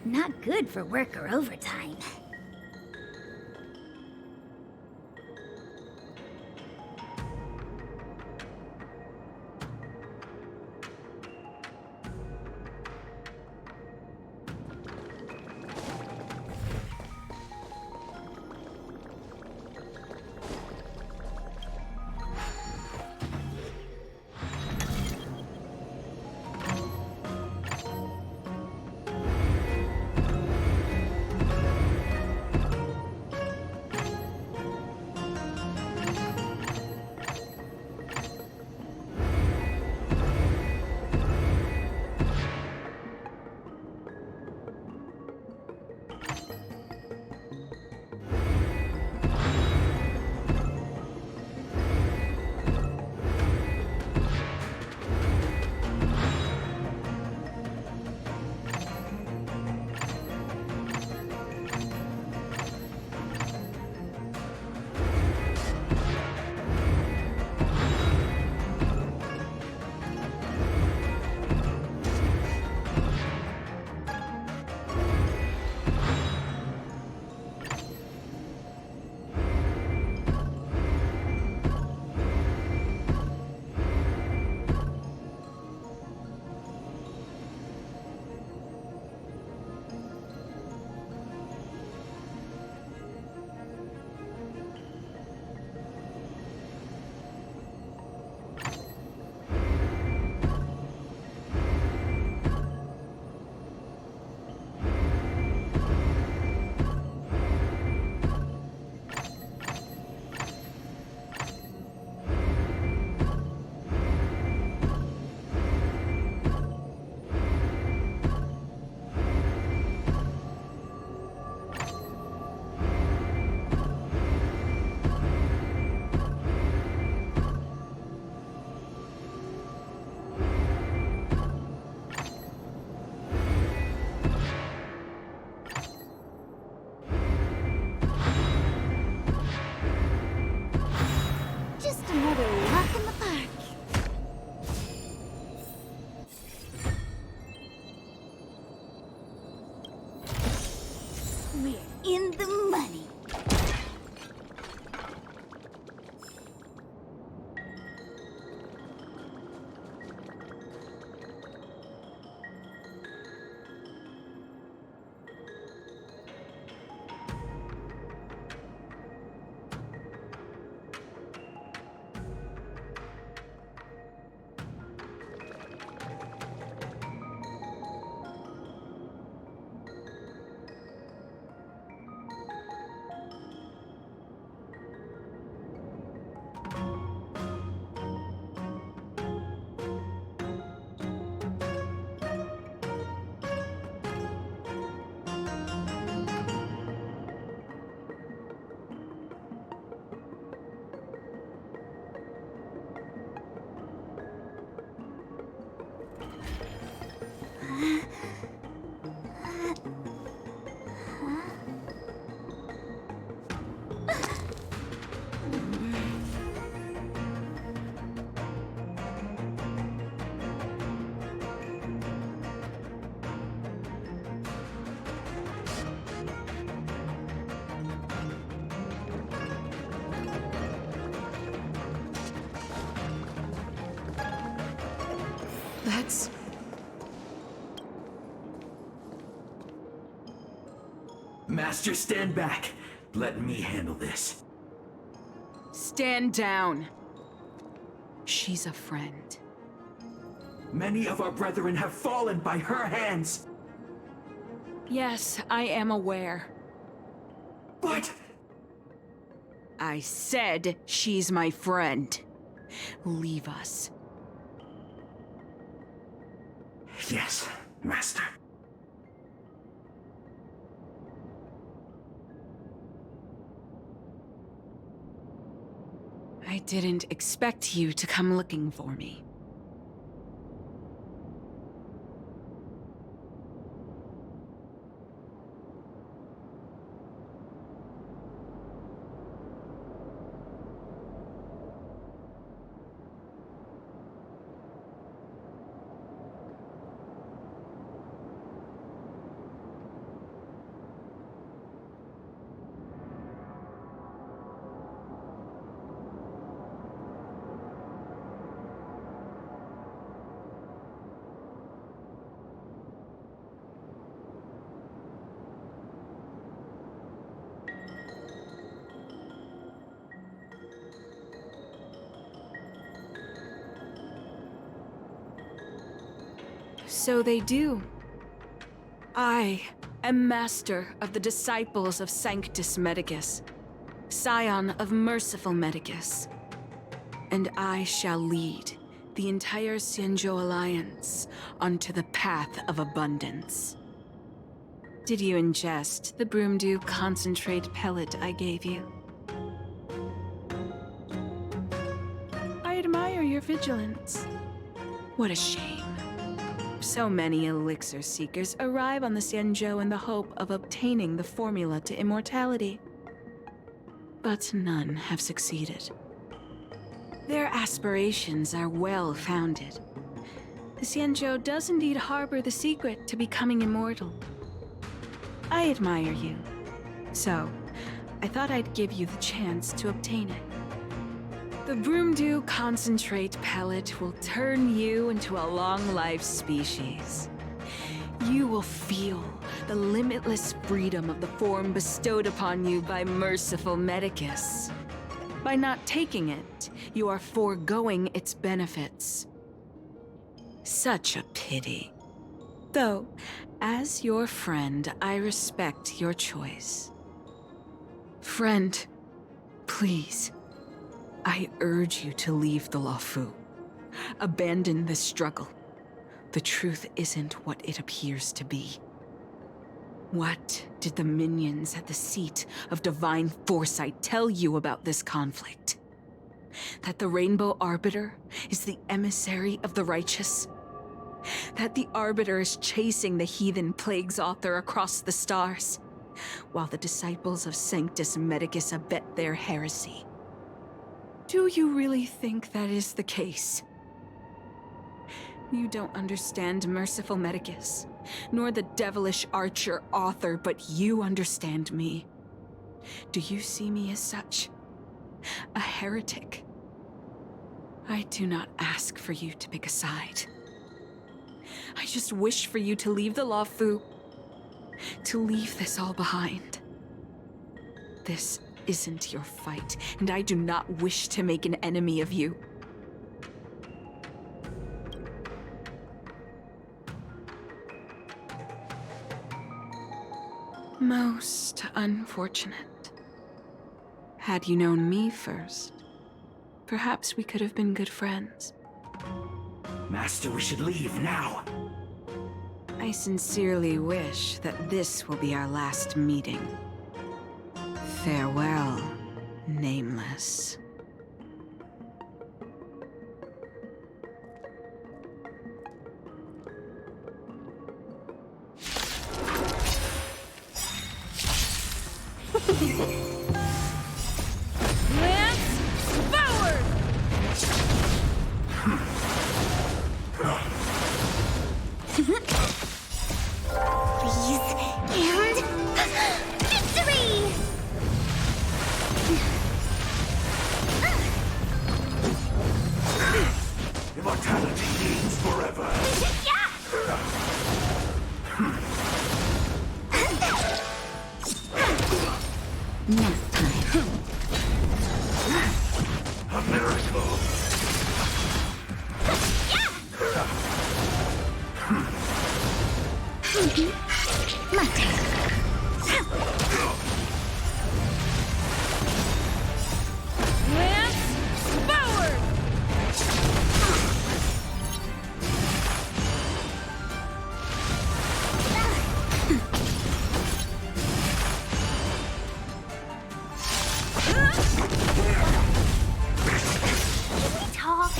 not good for work or overtime. We're in the money. That's... Master, stand back. Let me handle this. Stand down. She's a friend. Many of our brethren have fallen by her hands. Yes, I am aware. But... I said she's my friend. Leave us. Yes, Master. I didn't expect you to come looking for me. So they do. I am master of the disciples of Sanctus Medicus, scion of merciful Medicus, and I shall lead the entire Xianzhou Alliance onto the path of abundance. Did you ingest the Broomdew concentrate pellet I gave you? I admire your vigilance. What a shame. So many elixir seekers arrive on the Xianzhou in the hope of obtaining the formula to immortality. But none have succeeded. Their aspirations are well-founded. The Xianzhou does indeed harbor the secret to becoming immortal. I admire you, so I thought I'd give you the chance to obtain it. The Broomdew concentrate pellet will turn you into a long-life species. You will feel the limitless freedom of the form bestowed upon you by merciful Medicus. By not taking it, you are foregoing its benefits. Such a pity. Though, as your friend, I respect your choice. Friend, please. I urge you to leave the Luofu. Abandon this struggle. The truth isn't what it appears to be. What did the minions at the seat of divine foresight tell you about this conflict? That the Rainbow Arbiter is the emissary of the righteous? That the Arbiter is chasing the heathen plagues author across the stars, while the disciples of Sanctus Medicus abet their heresy? Do you really think that is the case? You don't understand Merciful Medicus, nor the devilish archer author, but you understand me. Do you see me as such? A heretic? I do not ask for you to pick a side. I just wish for you to leave the Law Fu, to leave this all behind. This isn't your fight, and I do not wish to make an enemy of you. Most unfortunate. Had you known me first, perhaps we could have been good friends. Master, we should leave now. I sincerely wish that this will be our last meeting. Farewell, Nameless. Immortality means forever. Nap time. A miracle. My turn. Talk.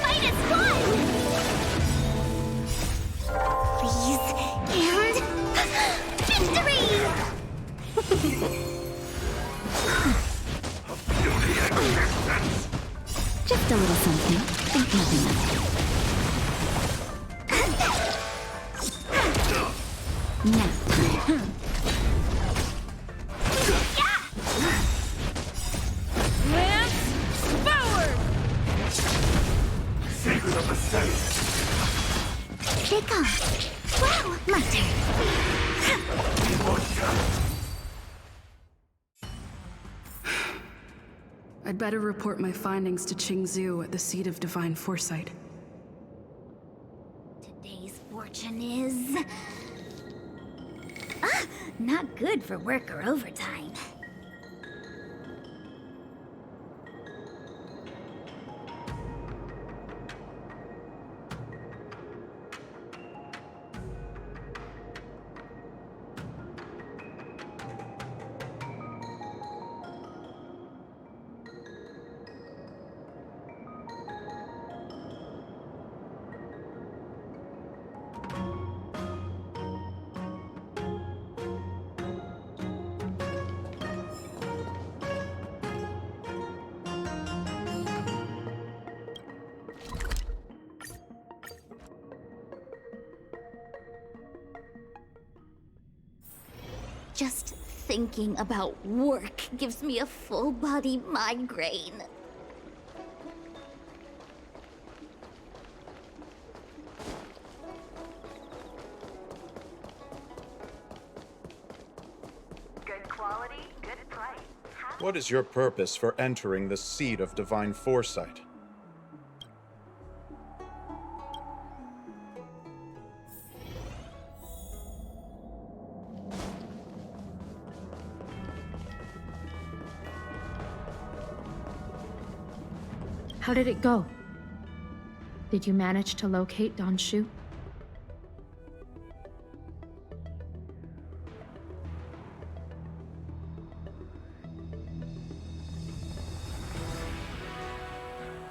Fight is fun! Please, and victory! Just a little something. Think nothing of it. Nap time. Secret of the safe. Here it comes. Wow, my turn. I'd better report my findings to Qingzhou at the seat of divine foresight. Today's fortune is... not good for work or overtime. Just thinking about work gives me a full-body migraine. Good quality, good price. What is your purpose for entering the seat of divine foresight? How did it go? Did you manage to locate Don Shu?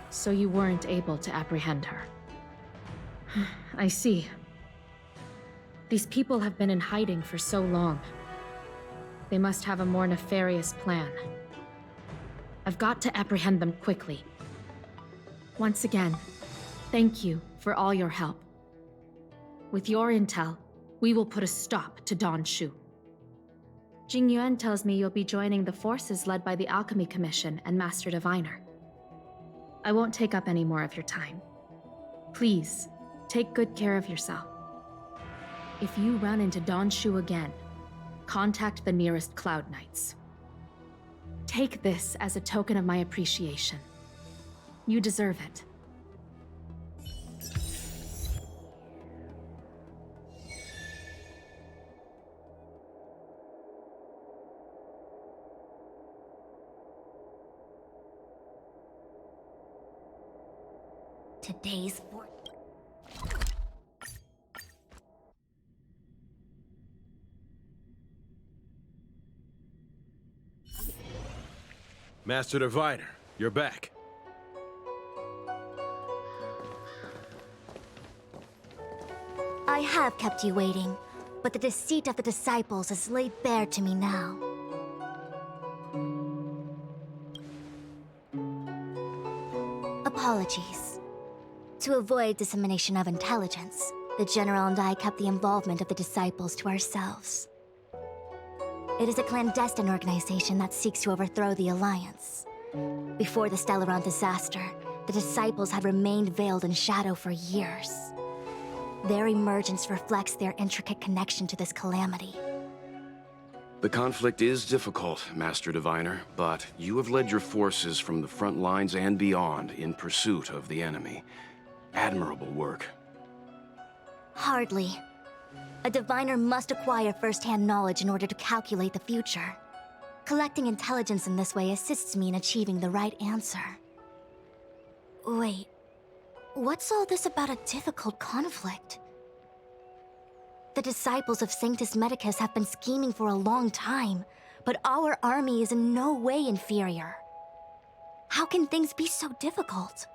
So you weren't able to apprehend her. I see. These people have been in hiding for so long. They must have a more nefarious plan. I've got to apprehend them quickly. Once again, thank you for for all your help. With your intel, we will put a stop to Don Shu. Jing Yuan tells me you'll be joining the forces led by the Alchemy Commission and Master Diviner. I won't take up any more of your time. Please, take good care of yourself. If you run into Don Shu again, contact the nearest Cloud Knights. Take this as a token of my appreciation. You deserve it. Today's Master Diviner, you're back. I have kept you waiting, but the deceit of the disciples is laid bare to me now. Apologies. To avoid dissemination of intelligence, the General and I kept the involvement of the disciples to ourselves. It is a clandestine organization that seeks to overthrow the Alliance. Before the Stellaron disaster, the disciples had remained veiled in shadow for years. Their emergence reflects their intricate connection to this calamity. The conflict is difficult, Master Diviner, but you have led your forces from the front lines and beyond in pursuit of the enemy. Admirable work. Hardly. A diviner must acquire first-hand knowledge in order to calculate the future. Collecting intelligence in this way assists me in achieving the right answer. Wait, what's all this about a difficult conflict? The disciples of Sanctus Medicus have been scheming for a long time, but our army is in no way inferior. How can things be so difficult?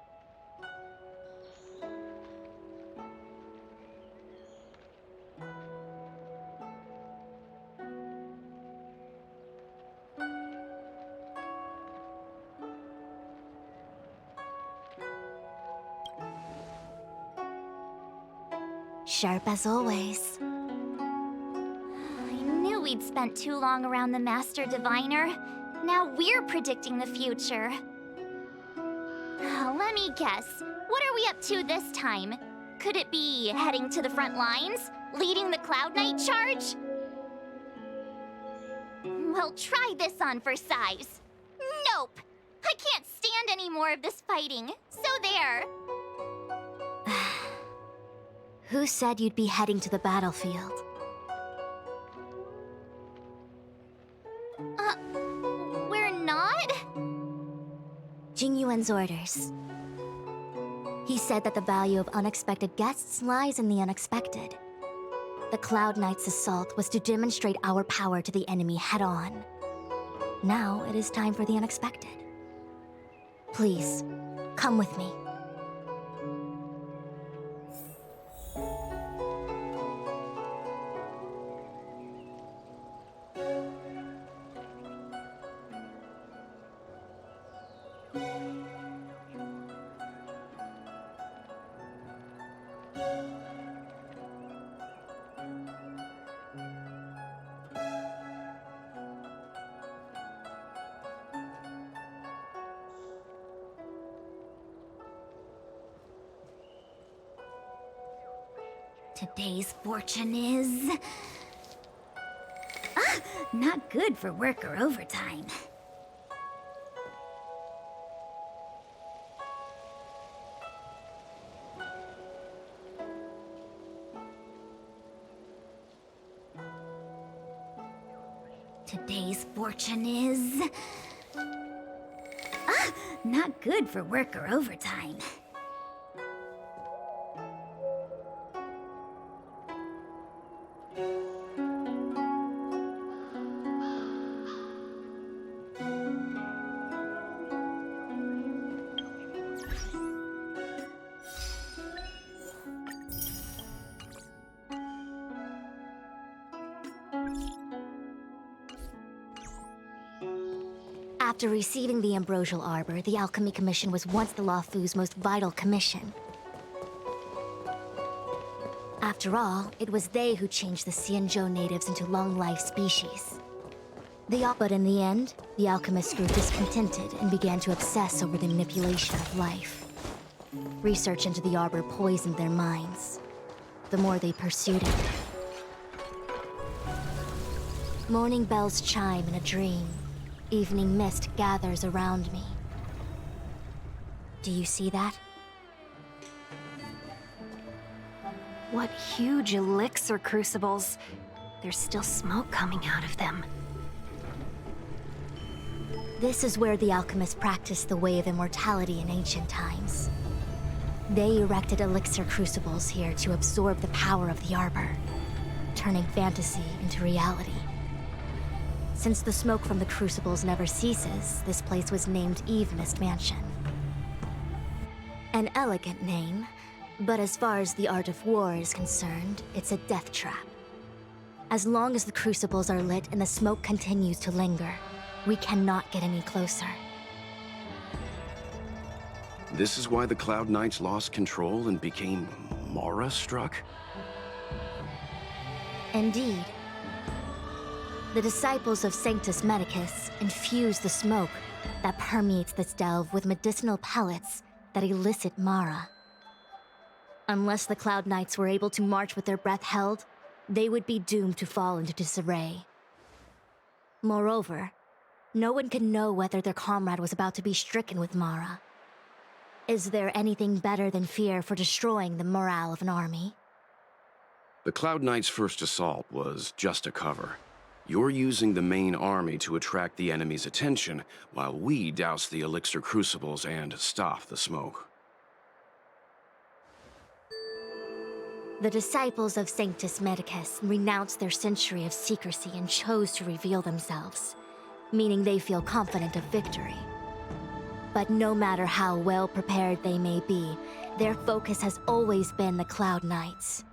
Sharp as always. I knew we'd spent too long around the Master Diviner. Now we're predicting the future. Let me guess. What are we up to this time? Could it be heading to the front lines? Leading the Cloud Knight charge? Well, try this on for size. Nope! I can't stand any more of this fighting. So there. Who said you'd be heading to the battlefield? We're not? Jing Yuan's orders. He said that the value of unexpected guests lies in the unexpected. The Cloud Knight's assault was to demonstrate our power to the enemy head-on. Now it is time for the unexpected. Please, come with me. Today's fortune is... not good for work or overtime. Today's fortune is... not good for work or overtime. After receiving the Ambrosial Arbor, the Alchemy Commission was once the Luofu's most vital commission. After all, it was they who changed the Xianzhou natives into long-life species. But in the end, the alchemists grew discontented and began to obsess over the manipulation of life. Research into the arbor poisoned their minds. The more they pursued it. Morning bells chime in a dream. Evening mist gathers around me. Do you see that? What huge elixir crucibles. There's still smoke coming out of them. This is where the alchemists practiced the way of immortality in ancient times. They erected elixir crucibles here to absorb the power of the arbor, turning fantasy into reality. Since the smoke from the crucibles never ceases, this place was named Eve Mist Mansion. An elegant name, but as far as the art of war is concerned, it's a death trap. As long as the crucibles are lit and the smoke continues to linger, we cannot get any closer. This is why the Cloud Knights lost control and became Mara-struck? Indeed. The disciples of Sanctus Medicus infuse the smoke that permeates this delve with medicinal pellets that elicit Mara. Unless the Cloud Knights were able to march with their breath held, they would be doomed to fall into disarray. Moreover, no one could know whether their comrade was about to be stricken with Mara. Is there anything better than fear for destroying the morale of an army? The Cloud Knights' first assault was just a cover. You're using the main army to attract the enemy's attention, while we douse the elixir crucibles and stop the smoke. The disciples of Sanctus Medicus renounced their century of secrecy and chose to reveal themselves, meaning they feel confident of victory. But no matter how well prepared they may be, their focus has always been the Cloud Knights.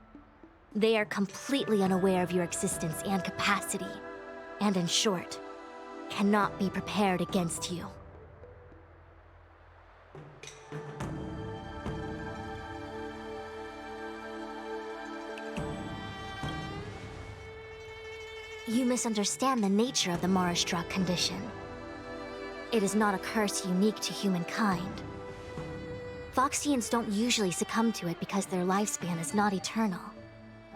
They are completely unaware of your existence and capacity, and in short, cannot be prepared against you. You misunderstand the nature of the Mara-struck condition. It is not a curse unique to humankind. Foxians don't usually succumb to it because their lifespan is not eternal.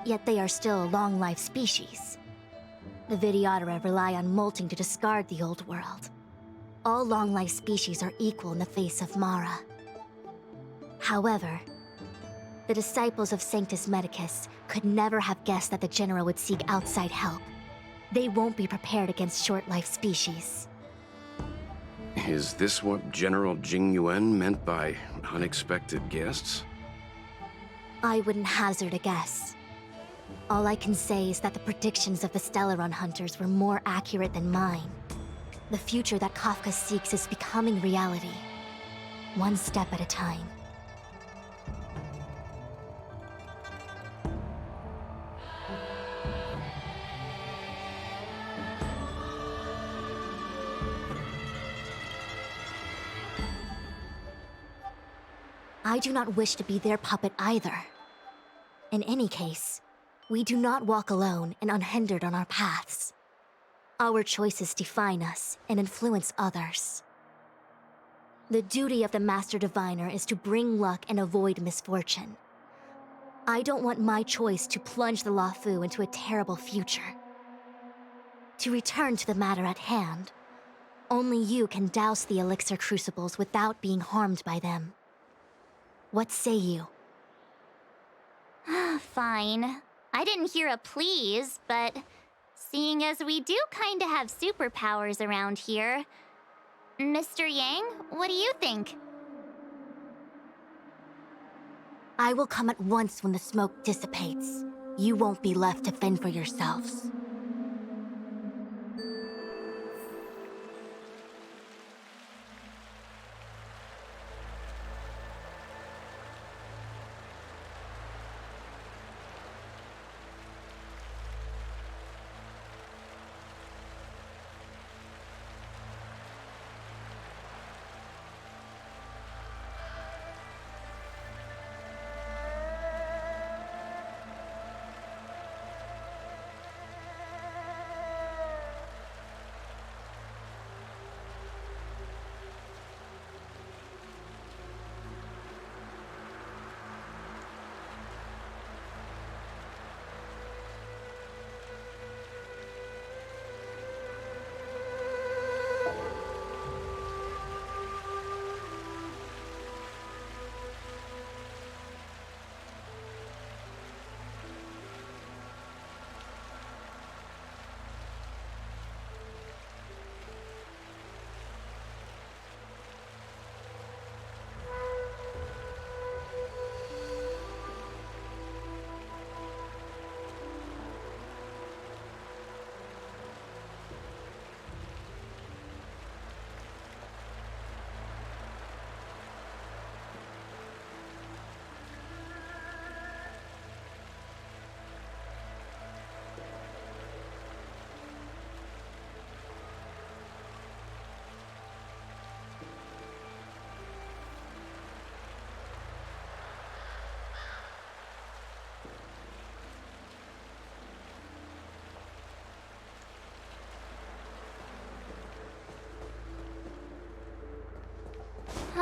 Yet they are still a long-life species. The Vidyadhara rely on molting to discard the old world. All long-life species are equal in the face of Mara. However, the disciples of Sanctus Medicus could never have guessed that the General would seek outside help. They won't be prepared against short-life species. Is this what General Jingyuan meant by unexpected guests? I wouldn't hazard a guess. All I can say is that the predictions of the Stellaron hunters were more accurate than mine. The future that Kafka seeks is becoming reality, one step at a time. I do not wish to be their puppet either. In any case, we do not walk alone and unhindered on our paths. Our choices define us and influence others. The duty of the Master Diviner is to bring luck and avoid misfortune. I don't want my choice to plunge the Luofu into a terrible future. To return to the matter at hand, only you can douse the elixir crucibles without being harmed by them. What say you? Fine. I didn't hear a please, but seeing as we do kinda have superpowers around here, Mr. Yang, what do you think? I will come at once when the smoke dissipates. You won't be left to fend for yourselves.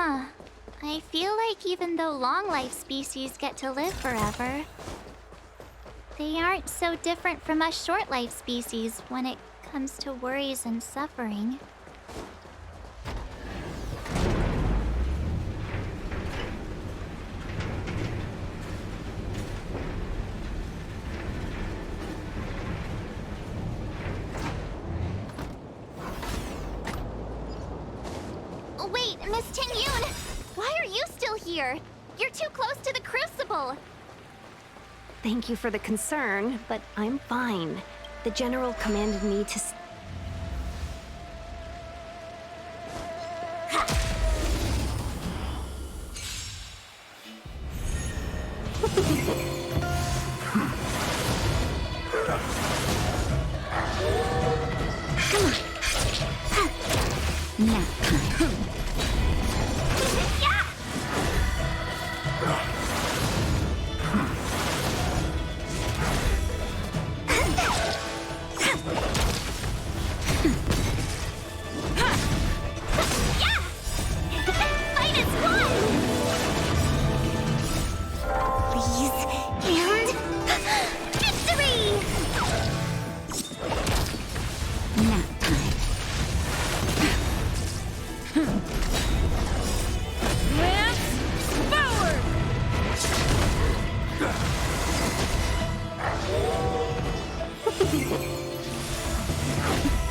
Huh. I feel like even though long-life species get to live forever, they aren't so different from us short-life species when it comes to worries and suffering. Wait, Miss Ting-Yun! Why are you still here? You're too close to the Crucible! Thank you for the concern, but I'm fine. The General commanded me to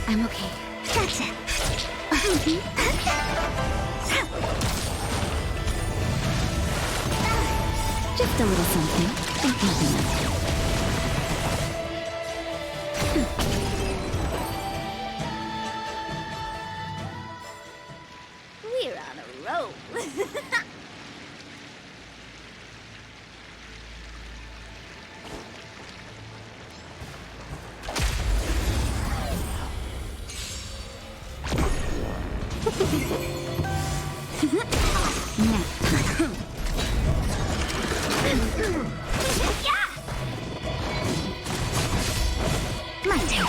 I'm okay. Gotcha. Just a little something. Think nothing of it. We're on a roll. My turn.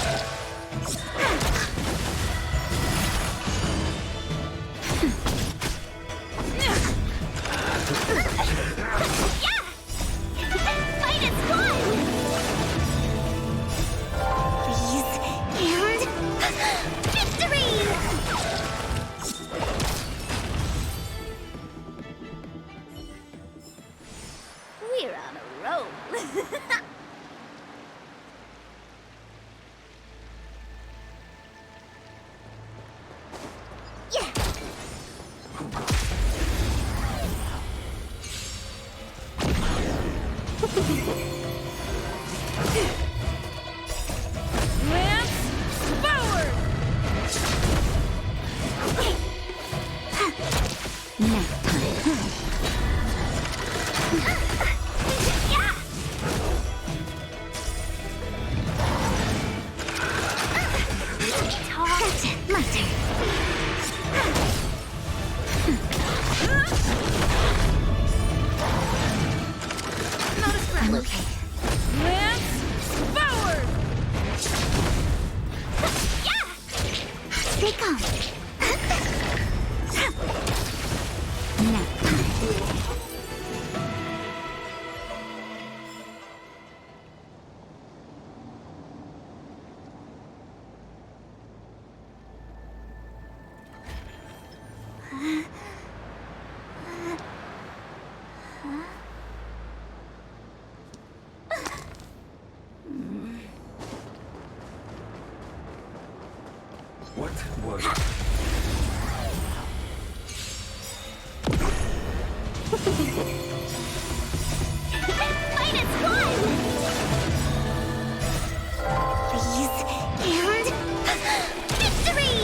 Fight is fun! Please, and Victory! We're on a roll. I'm okay. Stay calm. Nap time. What was... Fight is fun! Please, and Victory!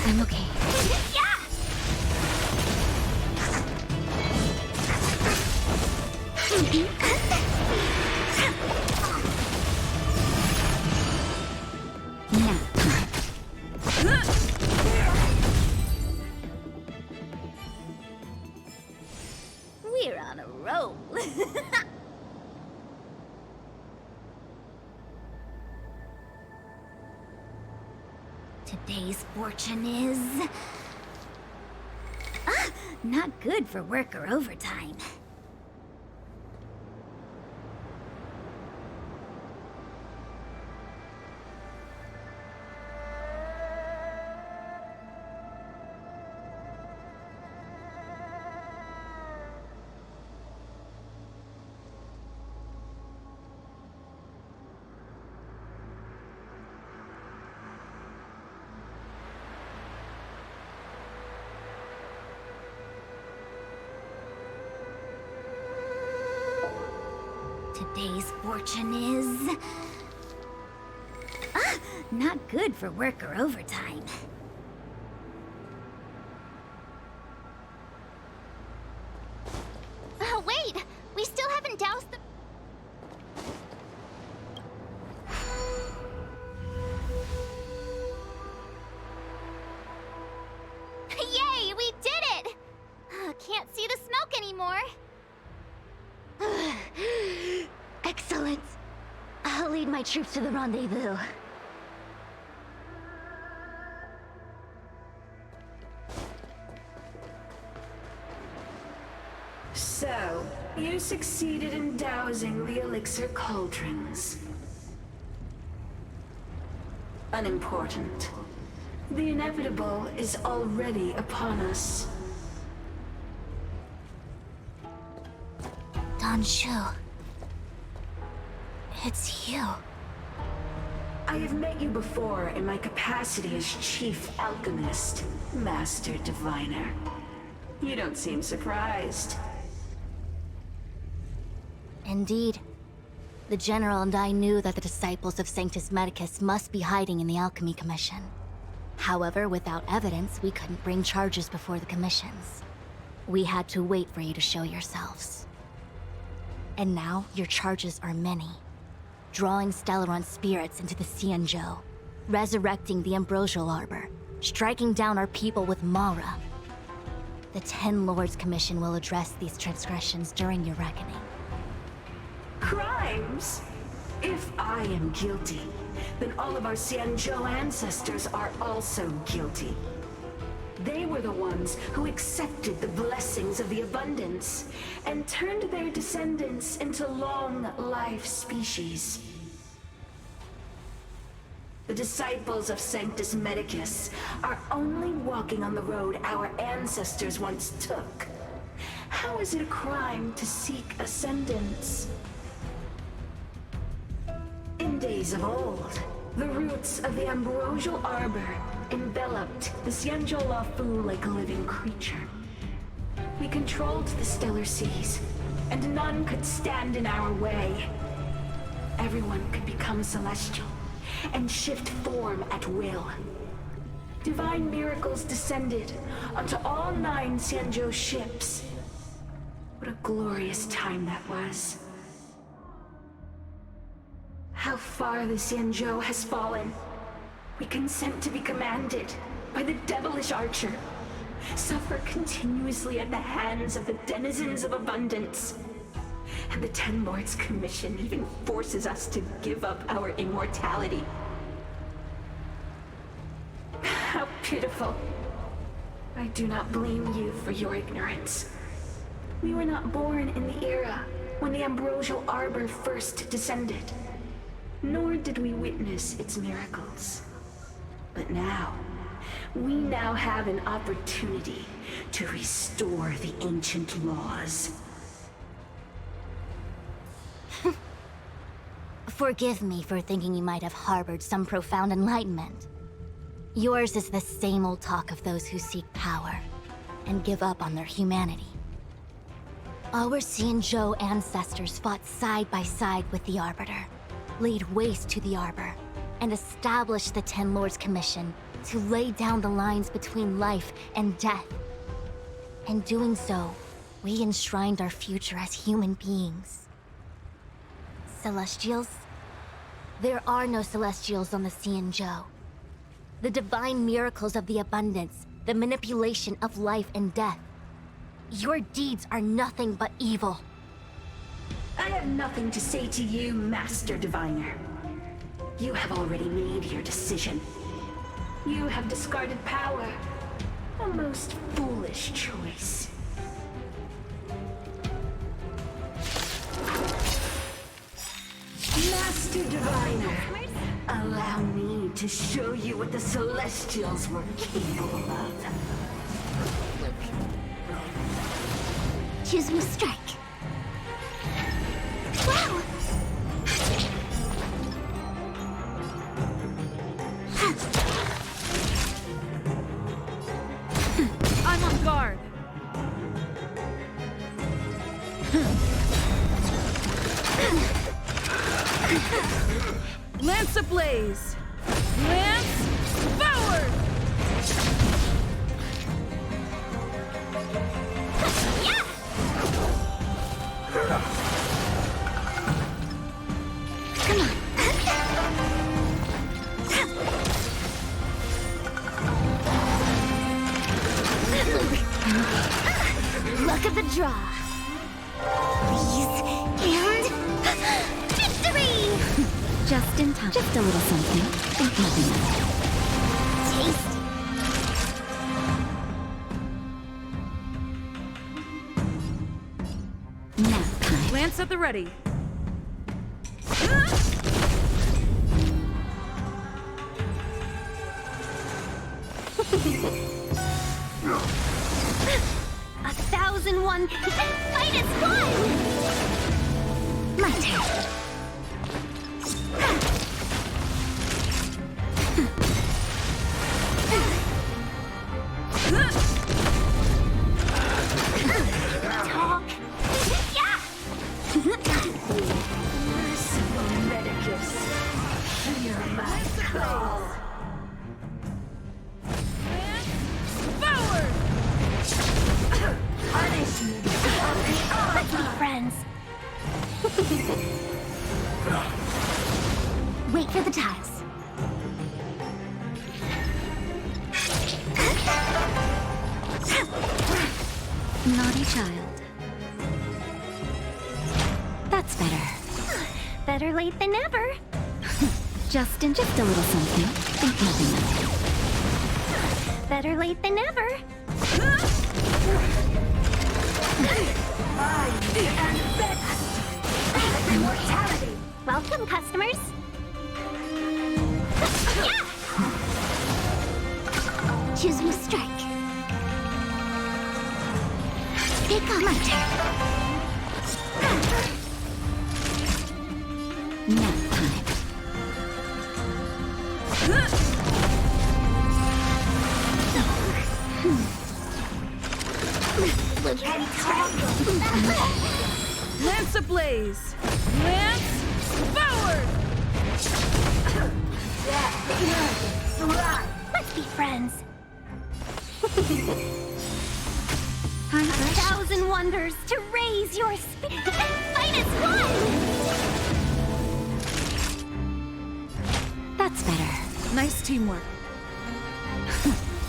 I'm okay. Nap time. We're on a roll. Today's fortune is... not good for work or overtime. Today's fortune is... not good for work or overtime. Wait! We still haven't doused the... Yay! We did it! Can't see the smoke anymore. Excellent. I'll lead my troops to the rendezvous. So, you succeeded in dousing the elixir cauldrons. Unimportant. The inevitable is already upon us. Donshu. It's you. I have met you before in my capacity as Chief Alchemist, Master Diviner. You don't seem surprised. Indeed. The General and I knew that the disciples of Sanctus Medicus must be hiding in the Alchemy Commission. However, without evidence, we couldn't bring charges before the commissions. We had to wait for you to show yourselves. And now, your charges are many. Drawing Stellaron spirits into the Xianzhou, resurrecting the Ambrosial Arbor, striking down our people with Mara. The Ten Lords Commission will address these transgressions during your reckoning. Crimes? If I am guilty, then all of our Xianzhou ancestors are also guilty. They were the ones who accepted the blessings of the abundance and turned their descendants into long-life species. The disciples of Sanctus Medicus are only walking on the road our ancestors once took. How is it a crime to seek ascendance? In days of old, the roots of the Ambrosial Arbor enveloped the Xianzhou Lafu like a living creature. We controlled the stellar seas, and none could stand in our way. Everyone could become celestial, and shift form at will. Divine miracles descended onto all 9 Xianzhou ships. What a glorious time that was. How far the Xianzhou has fallen. We consent to be commanded by the devilish archer. Suffer continuously at the hands of the denizens of abundance. And the Ten Lords Commission even forces us to give up our immortality. How pitiful. I do not blame you for your ignorance. We were not born in the era when the Ambrosial Arbor first descended. Nor did we witness its miracles. But now, we now have an opportunity to restore the ancient laws. Forgive me for thinking you might have harbored some profound enlightenment. Yours is the same old talk of those who seek power and give up on their humanity. Our Xianzhou ancestors fought side by side with the Arbiter, laid waste to the Arbor, and established the Ten Lords Commission to lay down the lines between life and death. In doing so, we enshrined our future as human beings. Celestials? There are no Celestials on the Xianzhou. The divine miracles of the abundance, the manipulation of life and death. Your deeds are nothing but evil. I have nothing to say to you, Master Diviner. You have already made your decision. You have discarded power. A most foolish choice. Master Diviner, allow me to show you what the Celestials were capable of. Choose me strike. Wow! I'm on guard. Lance ablaze! Lance forward! Yeah! Come on. Luck of the draw. Please. And victory! Just in time. Just a little something. Think nothing of it. Tasty. Nap time. Lance at the ready. A 1001 -1! My turn. Talk. Yeah! Merciful Medicus, hear my call. Forward! Punishment of the Let's be friends. Wait for the tiles. Naughty child. That's better. Better late than never. Just a little something. Think nothing of it. Better late than never. Immortality. Welcome, customers. Yeah! Choose me strike. Pick up my turn. Nap time. Lance ablaze! Lance forward! Let's be friends. 1,000 wonders to raise your spirit and fight as one! That's better. Nice teamwork.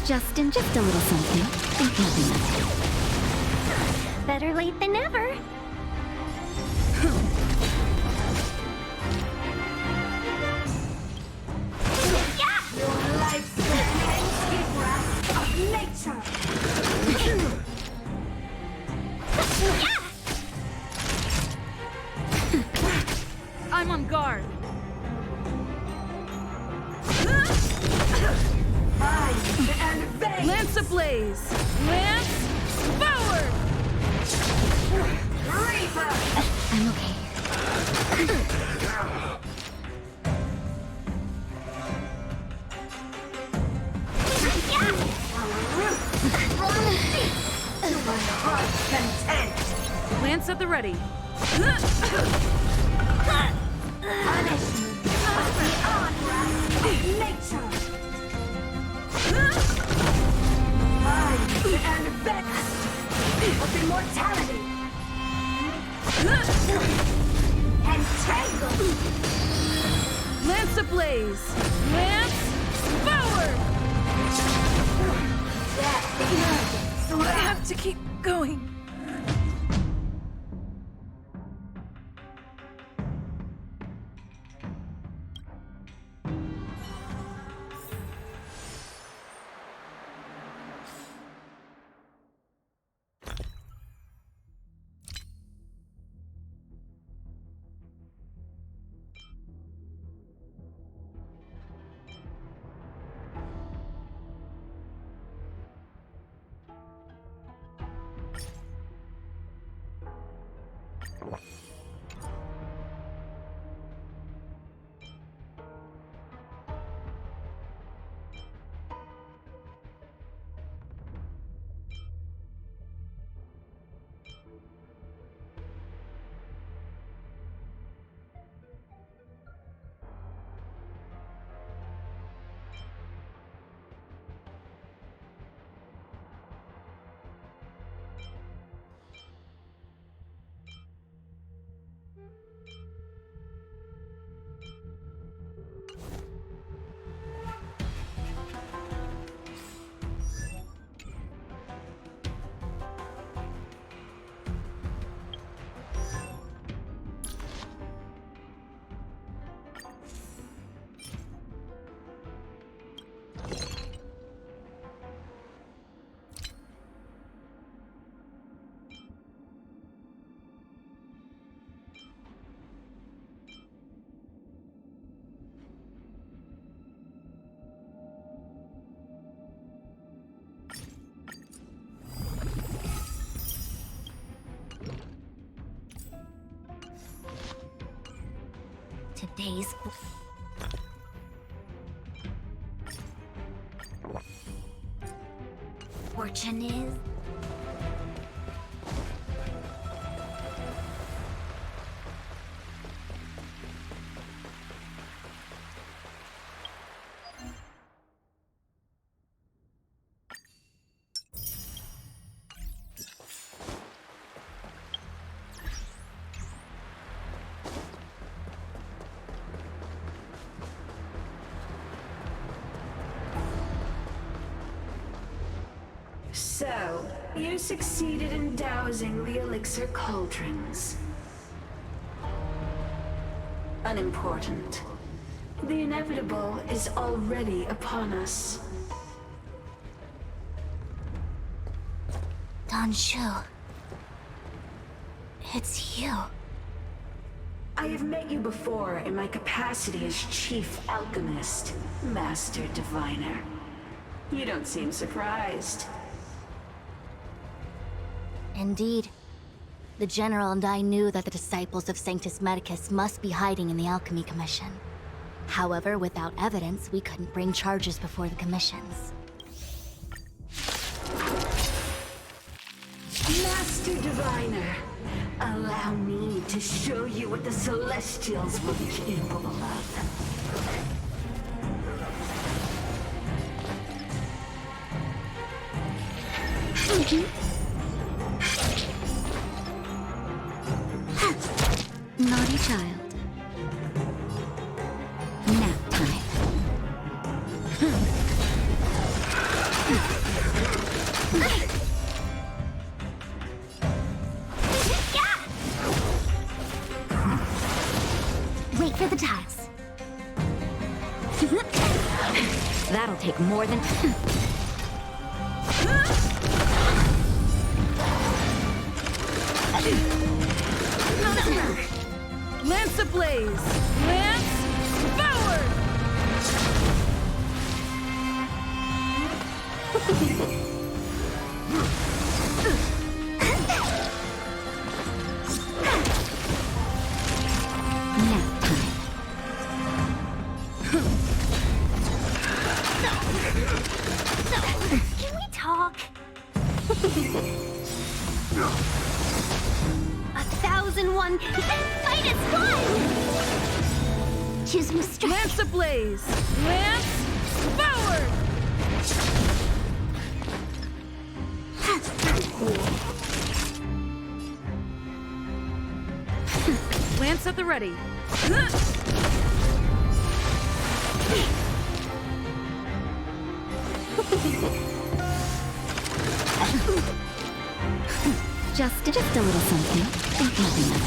Just a little something. Think nothing of it. Better late than never. Yeah! Your life's the landscape wrath of nature. I'm on guard. Lance ablaze! Lance forward! I'm okay. Lance at the ready. Of immortality. Entangle. Lance ablaze! Lance forward! I have to keep going. Today's fortune is... So, you succeeded in dousing the elixir cauldrons. Unimportant. The inevitable is already upon us. Donshu. It's you. I have met you before in my capacity as Chief Alchemist, Master Diviner. You don't seem surprised. Indeed. The General and I knew that the disciples of Sanctus Medicus must be hiding in the Alchemy Commission. However, without evidence, we couldn't bring charges before the commissions. Master Diviner, allow me to show you what the Celestials will be capable of. Naughty child. Nap time. Wait for the tiles. That'll take more than... Lance ablaze! Lance forward! Can we talk? 1001. Fight is one! Choose me strike. Lance ablaze! Lance forward! Lance at the ready. Just a little something. Think nothing of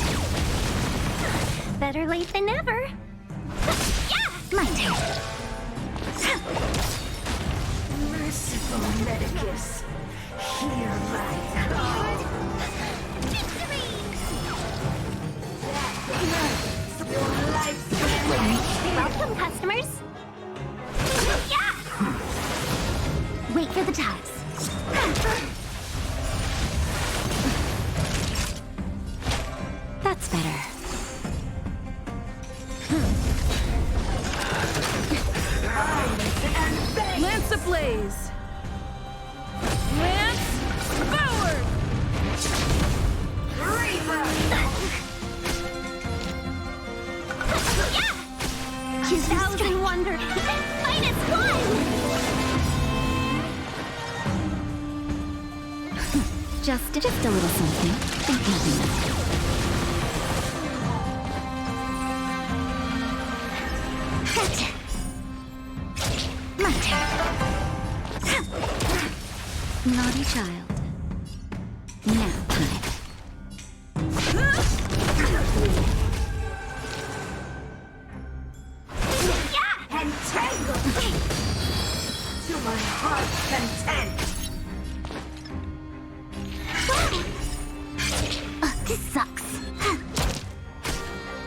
it. Better late than never. Yeah! My turn. Merciful Medicus, hear my call. Welcome, customers. Yeah! Wait for the ties. ablaze! Lance forward! Yeah! 2,000 wonder -1! Just a little something. Think nothing of it. Gotcha. My turn. Naughty child. Nap time. Entangled! To my heart's content! This sucks.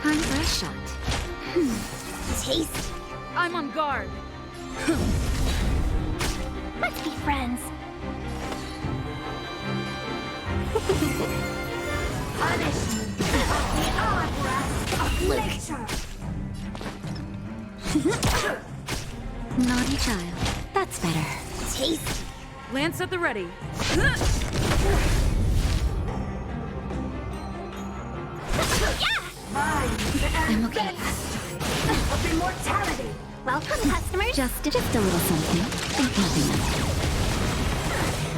Time for a shot. Taste. I'm on guard. Let's be friends. Punishment of the hourglass of nature! Naughty child. That's better. Taste. Lance at the ready. I'm okay. Of immortality! Welcome, customers. Just a little something. Think nothing of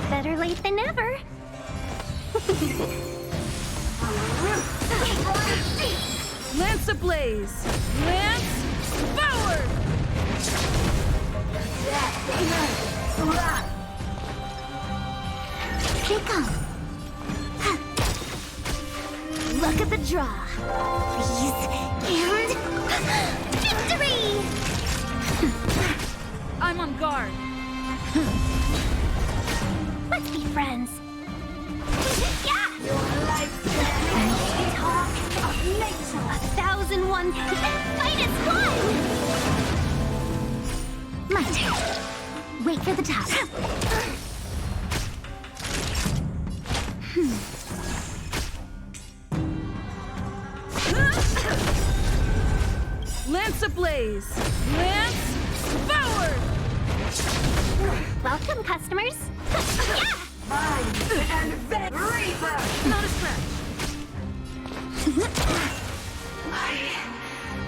it. Better late than never. Lance ablaze! Lance forward! Here come. Look at the draw. Please. And victory! I'm on guard. Let's be friends. Yeah! Your lifespan talk of nature! 1,001 -1! My turn. Wait for the top. Lance ablaze! Lance forward! Welcome, customers. Yeah! Mind and Reaper! Not a scratch.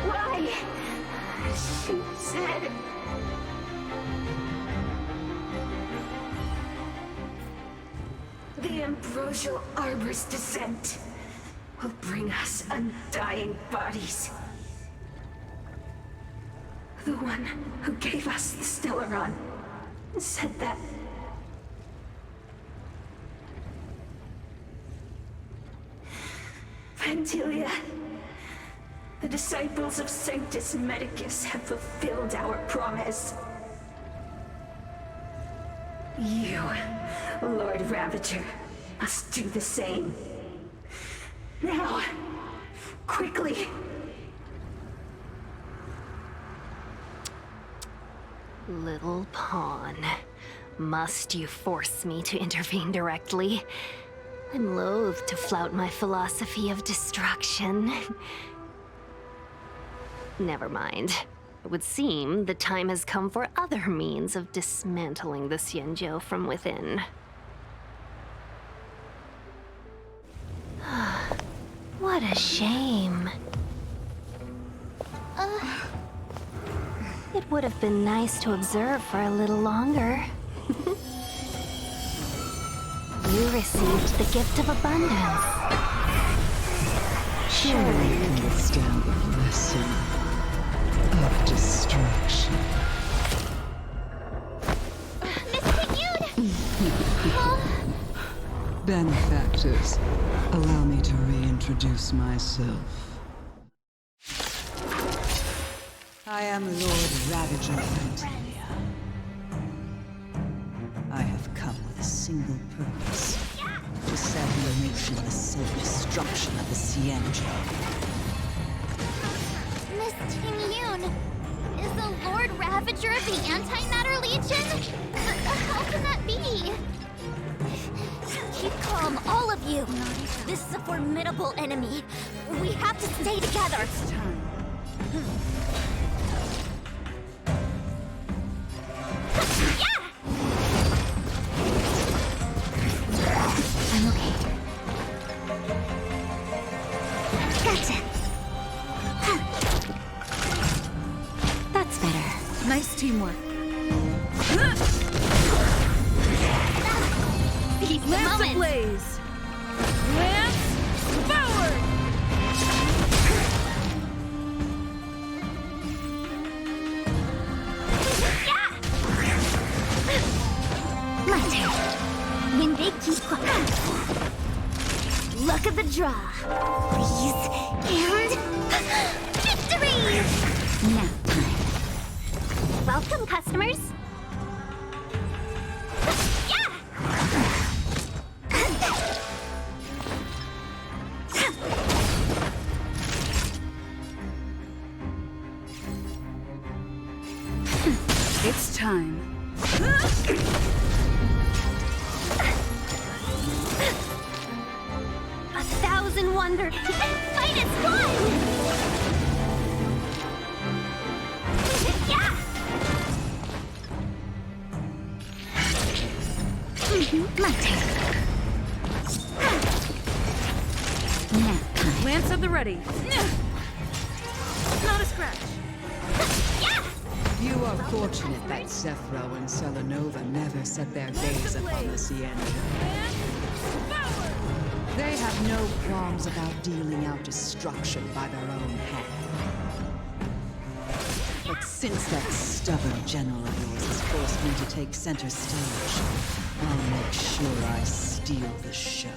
Why? She said... The ambrosial arbor's descent will bring us undying bodies. The one who gave us the Stellaron said that. Vantilia, the disciples of Sanctus Medicus have fulfilled our promise. You, Lord Ravager, must do the same. Now, quickly. Little pawn. Must you force me to intervene directly? I'm loath to flout my philosophy of destruction. Never mind. It would seem the time has come for other means of dismantling the Xianzhou from within. What a shame. It would have been nice to observe for a little longer. You received the gift of abundance. Surely you can withstand the blessing of destruction. Benefactors, allow me to reintroduce myself. I am Lord Ravager Vantilia. I have come with a single purpose. To set in motion the self-destruction of the Xianzhou. Miss Tingyun, is the Lord Ravager of the Antimatter Legion? How can that be? Keep calm, all of you. This is a formidable enemy. We have to stay together. Yeah! Nice teamwork. Seize the Lance moment. ablaze! Lance forward! My turn. When they keep quiet. Luck of the draw. Please. And... victory! Nap time. Welcome, customers. It's time. 1,000 wonders. Minus one. Yeah. My turn. Nap time. Lance at the ready. Not a scratch. You are fortunate that Zephyro and Selenova never set their gaze upon the Sienna. They have no qualms about dealing out destruction by their own hand. But since that stubborn general of yours has forced me to take center stage, I'll make sure I steal the show.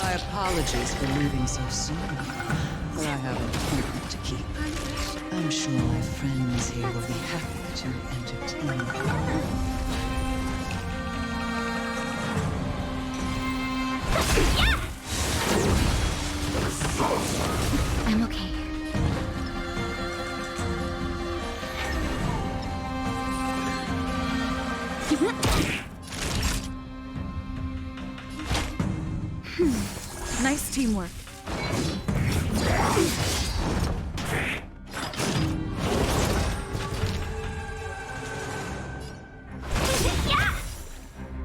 My apologies for leaving so soon. But I have an appointment to keep. I'm sure my friends here will be happy to entertain you. I'm okay. Nice teamwork. Yeah.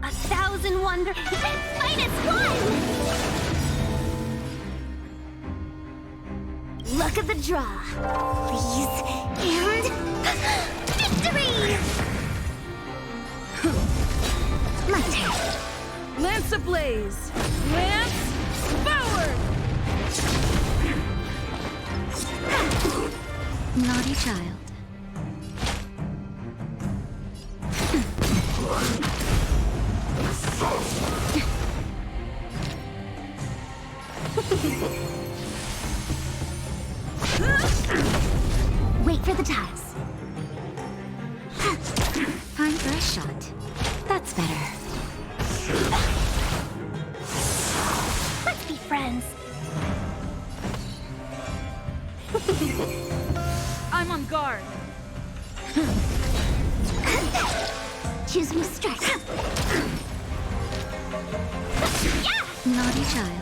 1,000 wonders. Minus one. Luck of the draw. Please. And... victory! My turn. Lance ablaze! Lance forward! Naughty child. Wait for the tiles. Time for a shot. That's better. Let's be friends. I'm on guard. Choose me strike. Naughty child.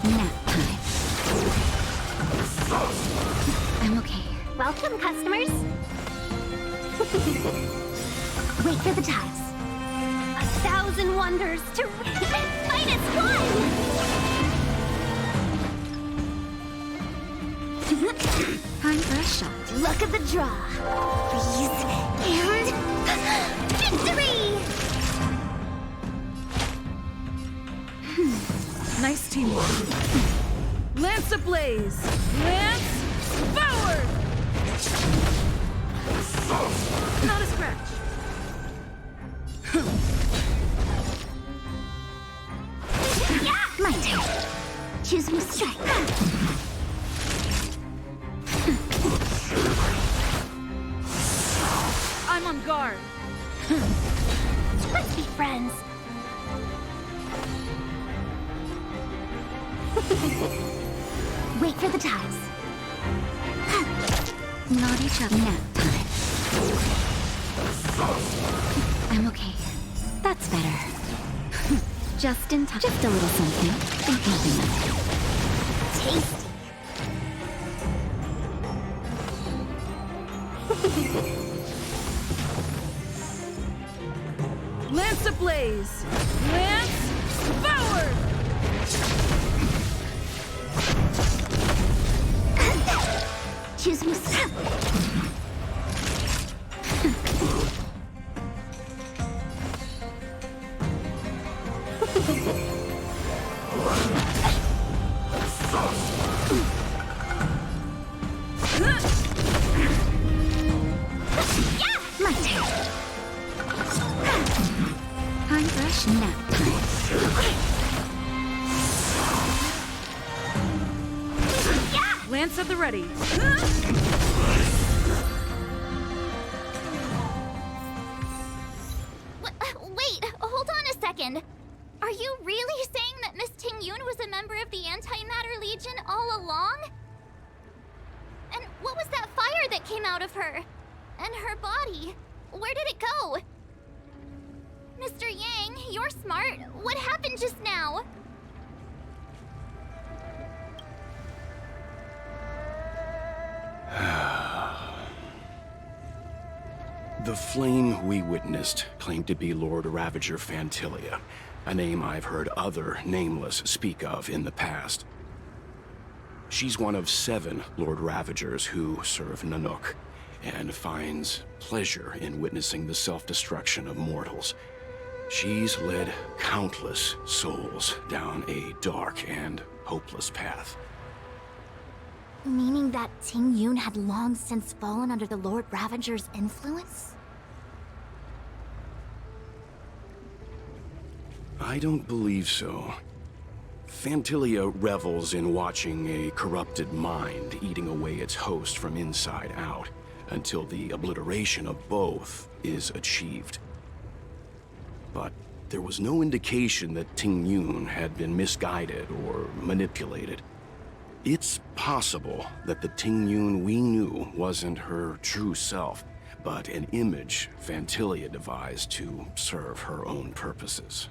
Nap time. I'm okay. Welcome, customers. Wait for the tiles. 1,000 wonders to minus one. Time for a shot. Luck of the draw. Please. And... victory! Nice teamwork. Lance ablaze! Lance forward! Not a scratch. My turn. Choose me strike. I'm on guard. Let's be friends. Wait for the tiles. Naughty child. Nap time. I'm okay. That's better. Just in time. Just a little something. Think nothing of it. Tasty. Lance ablaze! Lance forward! My turn. Time brush nap time. Lance at the ready. Wait, hold on a second. Are you really saying that Miss Ting Yun was a member of the Antimatter Legion all along? And what was that fire that came out of her? And her body? Where did it go? Mr. Yang, you're smart. What happened just now? The flame we witnessed claimed to be Lord Ravager Fantilia, a name I've heard other Nameless speak of in the past. She's one of 7 Lord Ravagers who serve Nanook, and finds pleasure in witnessing the self-destruction of mortals. She's led countless souls down a dark and hopeless path. Meaning that Ting Yun had long since fallen under the Lord Ravager's influence? I don't believe so. Fantilia revels in watching a corrupted mind eating away its host from inside out, until the obliteration of both is achieved. But there was no indication that Ting Yun had been misguided or manipulated. It's possible that the Ting Yun we knew wasn't her true self, but an image Fantilia devised to serve her own purposes.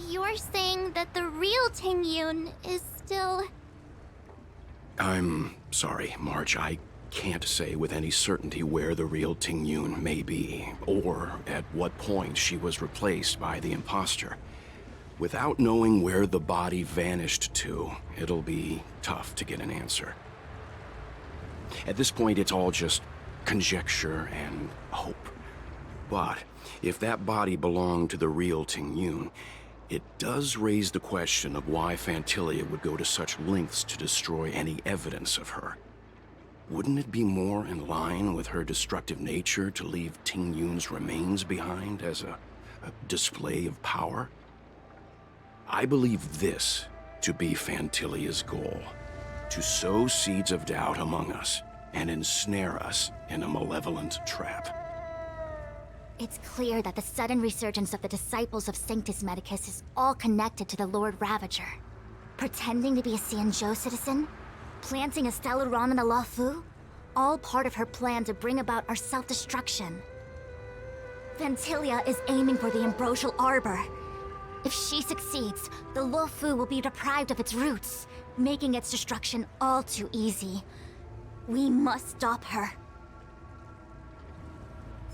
You're saying that the real Ting Yun is still... I'm sorry, March. I can't say with any certainty where the real Ting Yun may be, or at what point she was replaced by the imposter. Without knowing where the body vanished to, it'll be tough to get an answer. At this point, it's all just conjecture and hope. But if that body belonged to the real Ting Yun, it does raise the question of why Fantilia would go to such lengths to destroy any evidence of her. Wouldn't it be more in line with her destructive nature to leave Ting Yun's remains behind as a display of power? I believe this to be Fantilia's goal: to sow seeds of doubt among us and ensnare us in a malevolent trap. It's clear that the sudden resurgence of the disciples of Sanctus Medicus is all connected to the Lord Ravager. Pretending to be a Xianzhou citizen, planting a Stellaron in the Luofu, all part of her plan to bring about our self-destruction. Fantilia is aiming for the Ambrosial Arbor. If she succeeds, the Luofu will be deprived of its roots, making its destruction all too easy. We must stop her.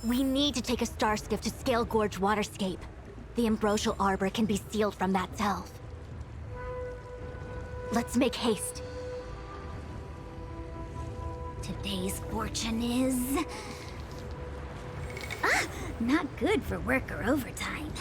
We need to take a star skiff to Scale Gorge Waterscape. The Ambrosial Arbor can be sealed from that delve. Let's make haste. Today's fortune is... not good for work or overtime.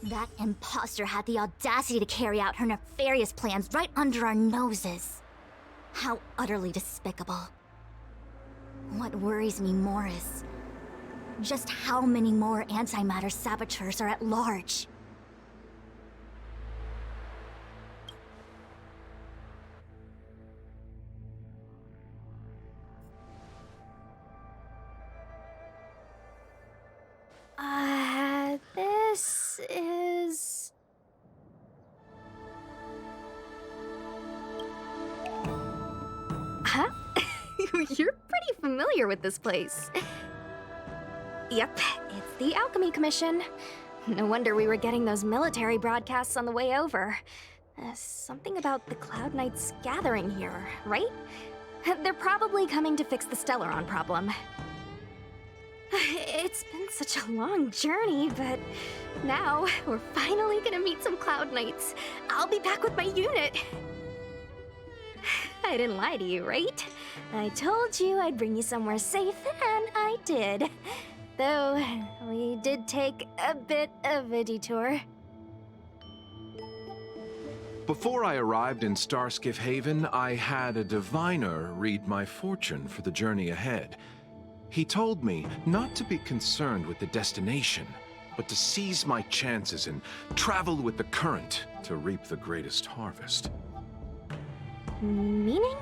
That imposter had the audacity to carry out her nefarious plans right under our noses. How utterly despicable. What worries me more is just how many more antimatter saboteurs are at large. This familiar with this place. Yep, it's the Alchemy Commission. No wonder we were getting those military broadcasts on the way over. Something about the Cloud Knights gathering here, right? They're probably coming to fix the Stellaron problem. It's been such a long journey, but now we're finally gonna meet some Cloud Knights. I'll be back with my unit. I didn't lie to you, right? I told you I'd bring you somewhere safe, and I did. Though, we did take a bit of a detour. Before I arrived in Starskiff Haven, I had a diviner read my fortune for the journey ahead. He told me not to be concerned with the destination, but to seize my chances and travel with the current to reap the greatest harvest. Meaning?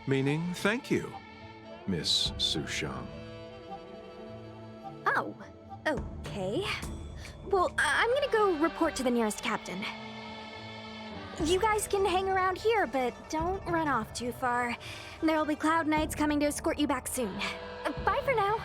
Meaning, thank you, Miss Sushang. Oh, okay. Well, I'm gonna go report to the nearest captain. You guys can hang around here, but don't run off too far. There'll be Cloud Knights coming to escort you back soon. Bye for now.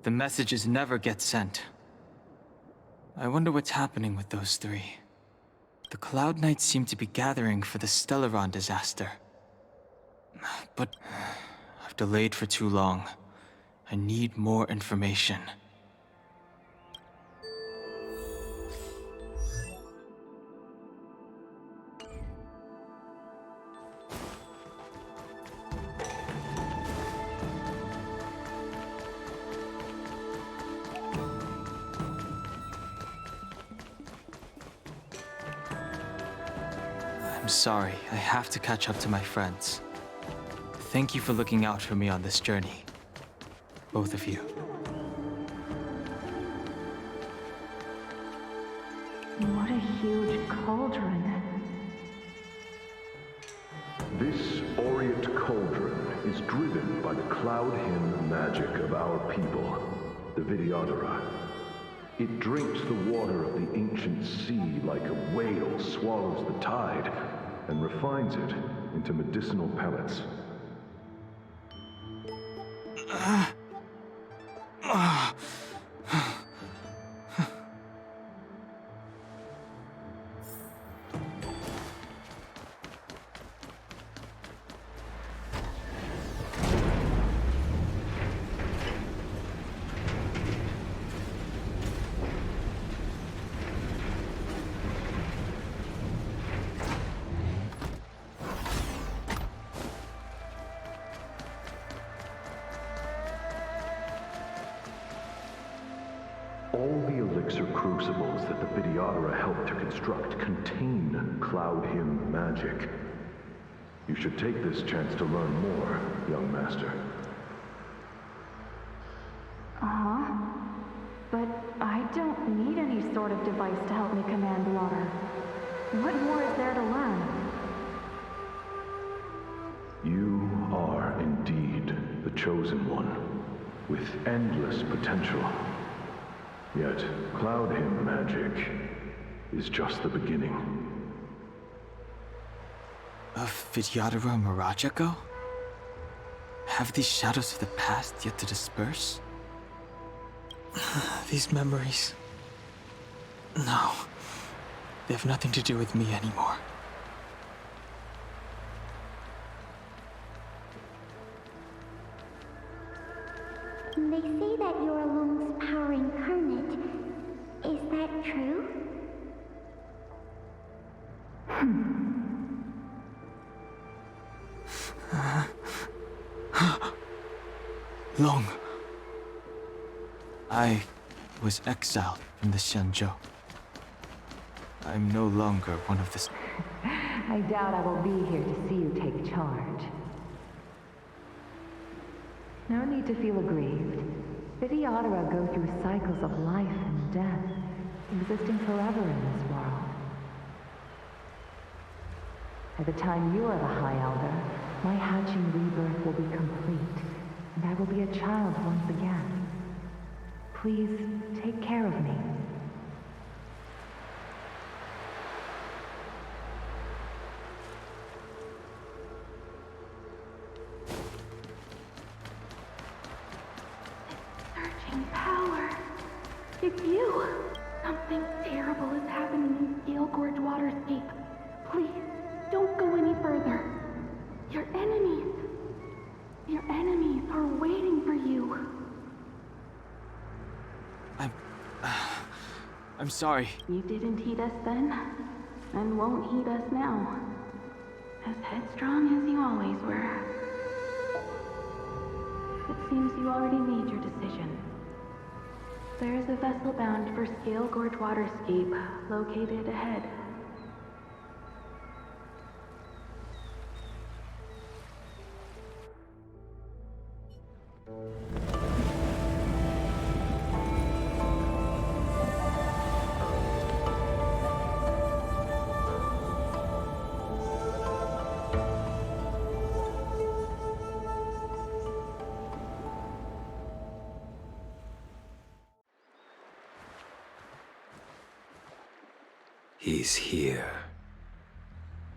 The messages never get sent. I wonder what's happening with those three. The Cloud Knights seem to be gathering for the Stellaron disaster. But I've delayed for too long. I need more information. I'm sorry, I have to catch up to my friends. Thank you for looking out for me on this journey. Both of you. What a huge cauldron. This Orient cauldron is driven by the cloud hymn magic of our people, the Vidyadhara. It drinks the water of the ancient sea like a whale swallows the tide, and refines it into medicinal pellets. All the elixir crucibles that the Vidyadhara helped to construct contain cloud hymn magic. You should take this chance to learn more, young master. Uh-huh. But I don't need any sort of device to help me command water. What more is there to learn? You are indeed the chosen one, with endless potential. Yet, cloud hymn magic is just the beginning. Of Vidyadhara Mirajago? Have these shadows of the past yet to disperse? These memories... No. They have nothing to do with me anymore. They say that you're Lung's power incarnate. Is that true? Long. I was exiled from the Xianzhou. I'm no longer one of the... I doubt I will be here to see you take charge. No need to feel aggrieved. Vidyadhara go through cycles of life and death. existing forever in this world. By the time you are the High Elder, my hatching rebirth will be complete, and I will be a child once again. Please take care of me. Surging power. It's you. Something terrible is happening in Scale Gorge Waterscape. Please, don't go any further. Your enemies are waiting for you. I'm sorry. You didn't heed us then, and won't heed us now. As headstrong as you always were. It seems you already made your decision. There is a vessel bound for Scale Gorge Waterscape, located ahead. He's here.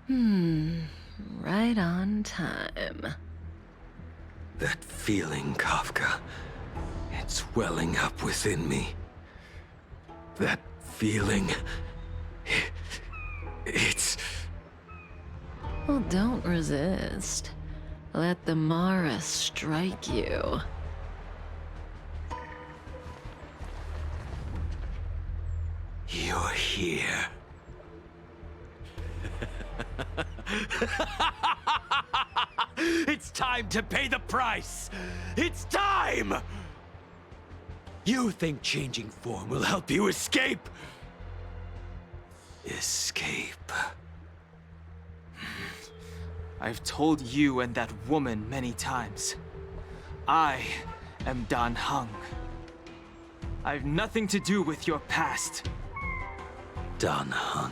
Right on time. That feeling, Kafka. It's welling up within me. That feeling... It's... Well, don't resist. Let the Mara strike you. You're here. It's time to pay the price! It's time! You think changing form will help you escape? Escape. I've told you and that woman many times. I am Dan Heng. I've nothing to do with your past. Dan Heng.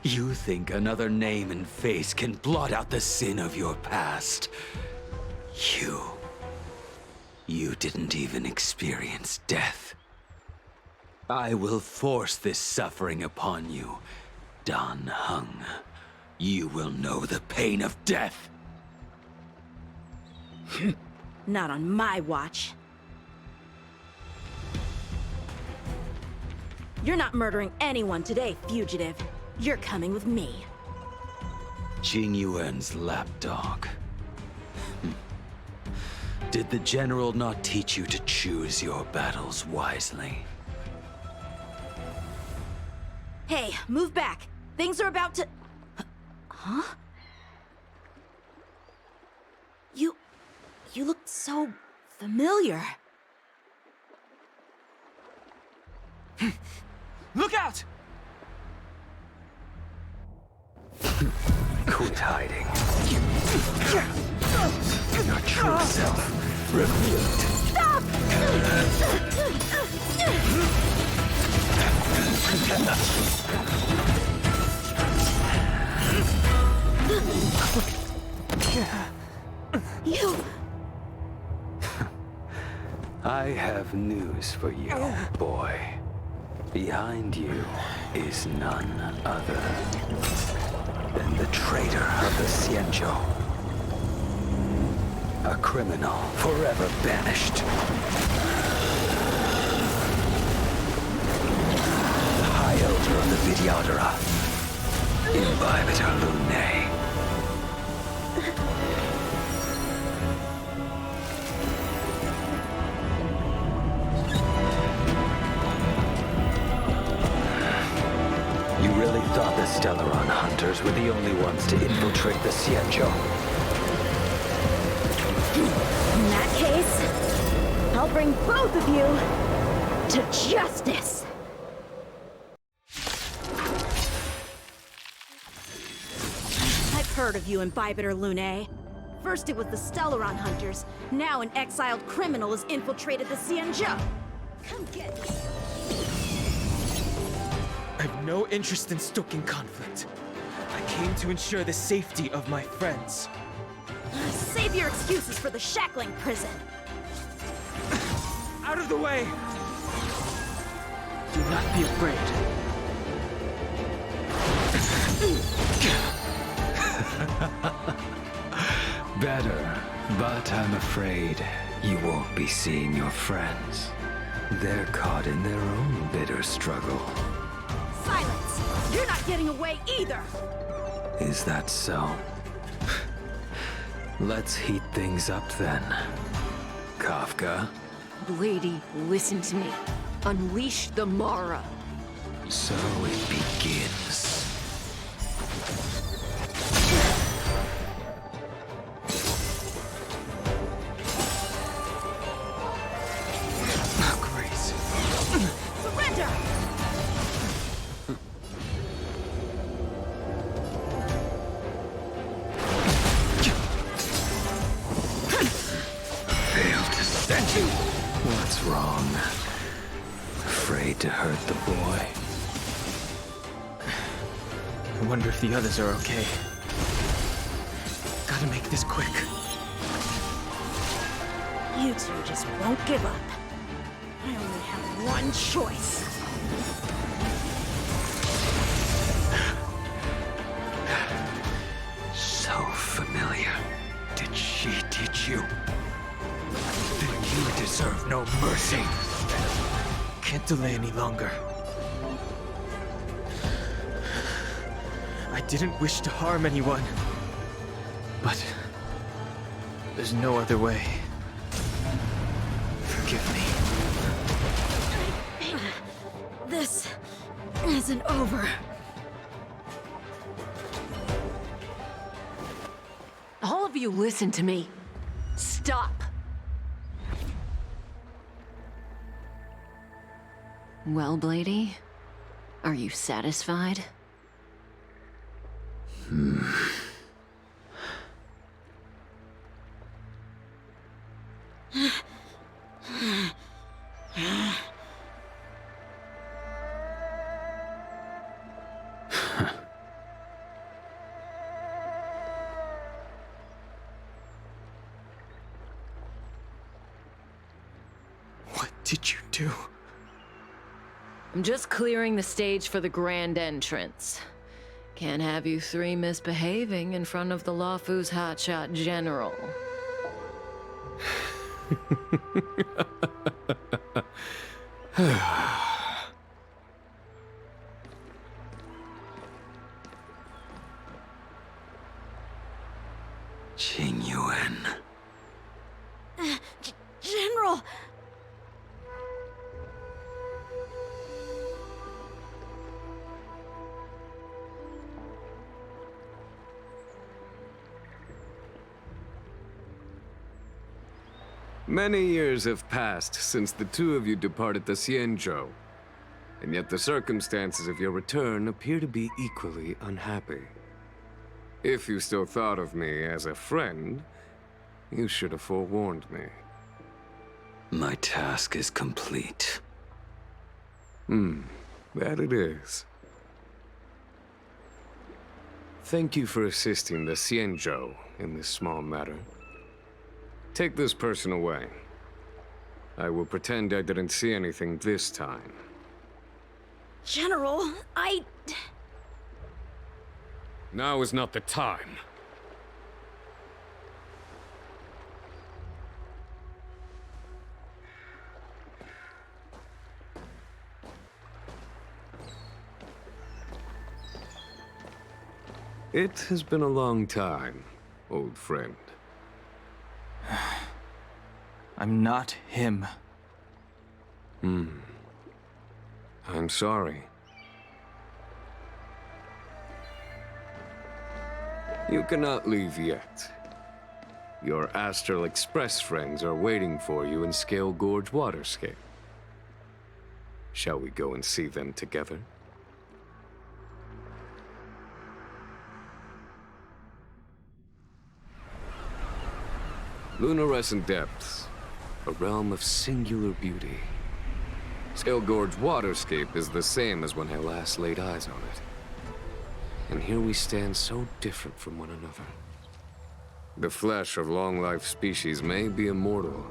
You think another name and face can blot out the sin of your past? You didn't even experience death. I will force this suffering upon you, Dan Heng. You will know the pain of death. Not on my watch. You're not murdering anyone today, fugitive. You're coming with me. Jing Yuan's lapdog. Did the General not teach you to choose your battles wisely? Hey, move back. Things are about to... Huh? You look so familiar. Look out! Quit hiding. Your true self revealed. Stop! You... I have news for you, boy. Behind you is none other than the traitor of the Xianzhou. A criminal forever banished. The High Elder of the Vidyadhara. Imbibitor Lunae. You really thought the Stellaron hunters were the only ones to infiltrate the Xianzhou? In that case, I'll bring both of you to justice. I've heard of you, Imbibitor Lunae. First it was the Stellaron hunters, now an exiled criminal has infiltrated the Xianzhou. Come get me. I have no interest in stoking conflict. I came to ensure the safety of my friends. Save your excuses for the shackling prison. Out of the way! Do not be afraid. Better, but I'm afraid you won't be seeing your friends. They're caught in their own bitter struggle. Silence! You're not getting away either! Is that so? Let's heat things up then. Kafka? Lady, listen to me. Unleash the Mara. So it begins. Grace. Surrender! Failed to send you. What's wrong? Afraid to hurt the boy? I wonder if the others are okay. Gotta make this quick. You two just won't give up. I only have one choice. So familiar. Did she teach you? Then you deserve no mercy. Can't delay any longer. I didn't wish to harm anyone. But there's no other way. Forgive me. This isn't over. All of you listen to me. Stop. Well, Blady, are you satisfied? What did you do? I'm just clearing the stage for the grand entrance. Can't have you three misbehaving in front of the Luofu's hotshot general. Qing Yuan. General! Many years have passed since the two of you departed the Xianzhou, and yet the circumstances of your return appear to be equally unhappy. If you still thought of me as a friend, you should have forewarned me. My task is complete. That it is. Thank you for assisting the Xianzhou in this small matter. Take this person away. I will pretend I didn't see anything this time. General, Now is not the time. It has been a long time, old friend. I'm not him. I'm sorry. You cannot leave yet. Your Astral Express friends are waiting for you in Scale Gorge Waterscape. Shall we go and see them together? Luminescent depths, a realm of singular beauty. Sail Gorge waterscape is the same as when I last laid eyes on it. And here we stand so different from one another. The flesh of long-life species may be immortal,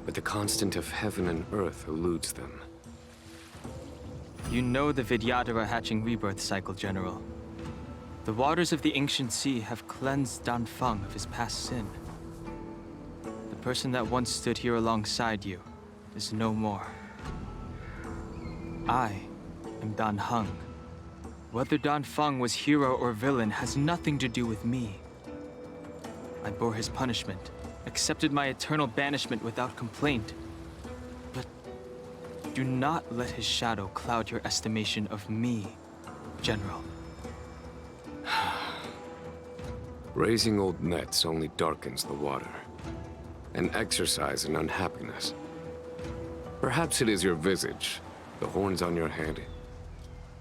but the constant of heaven and earth eludes them. You know the Vidyadhara hatching rebirth cycle, General. The waters of the ancient sea have cleansed Danfeng of his past sin. The person that once stood here alongside you is no more. I am Dan Heng. Whether Danfeng was hero or villain has nothing to do with me. I bore his punishment, accepted my eternal banishment without complaint. But do not let his shadow cloud your estimation of me, General. Raising old nets only darkens the water. An exercise in unhappiness. Perhaps it is your visage, the horns on your head,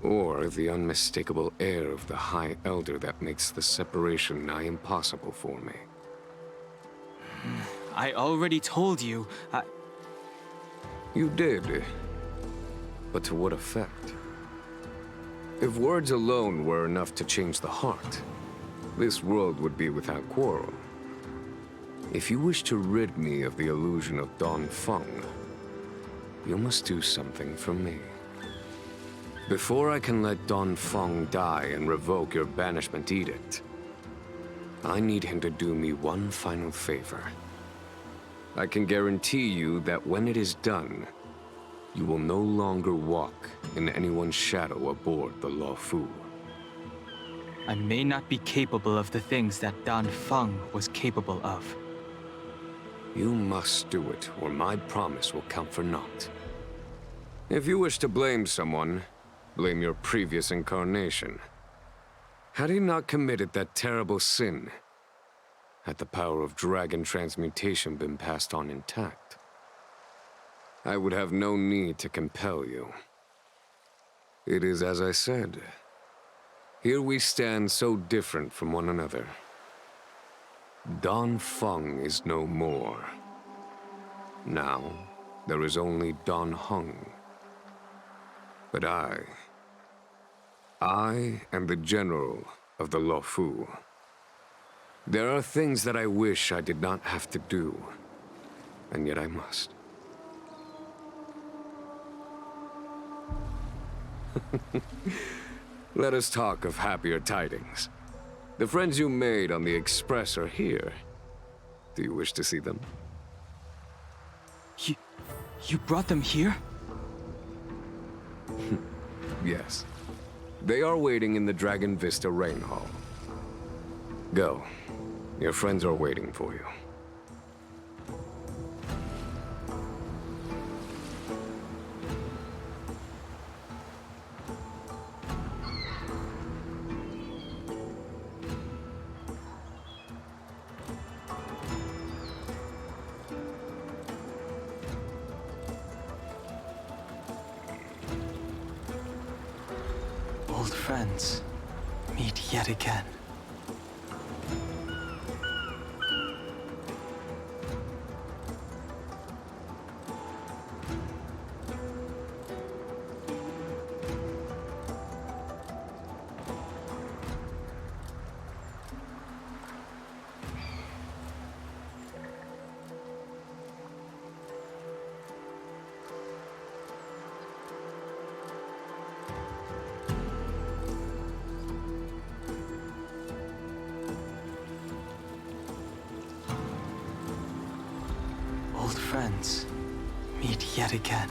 or the unmistakable air of the High Elder that makes the separation nigh impossible for me. I already told you, You did. But to what effect? If words alone were enough to change the heart, this world would be without quarrel. If you wish to rid me of the illusion of Danfeng, you must do something for me. Before I can let Danfeng die and revoke your banishment edict, I need him to do me one final favor. I can guarantee you that when it is done, you will no longer walk in anyone's shadow aboard the Luofu. I may not be capable of the things that Danfeng was capable of. You must do it, or my promise will count for naught. If you wish to blame someone, blame your previous incarnation. Had he not committed that terrible sin, had the power of dragon transmutation been passed on intact, I would have no need to compel you. It is as I said. Here we stand so different from one another. Danfeng is no more. Now, there is only Dan Heng. But I am the general of the Luofu. There are things that I wish I did not have to do, and yet I must. Let us talk of happier tidings. The friends you made on the Express are here. Do you wish to see them? You brought them here? Yes. They are waiting in the Dragon Vista Rain Hall. Go. Your friends are waiting for you. Old friends, meet yet again. Old friends, meet yet again.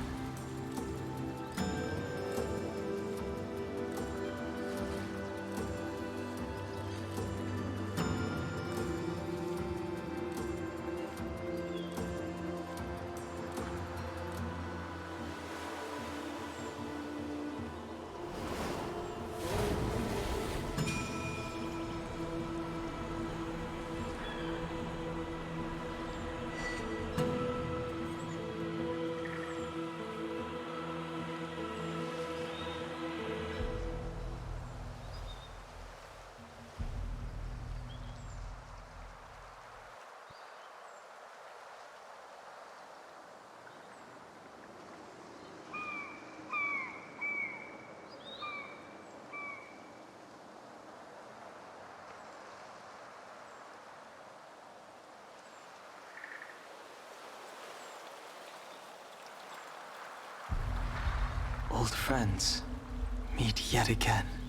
old friends meet yet again.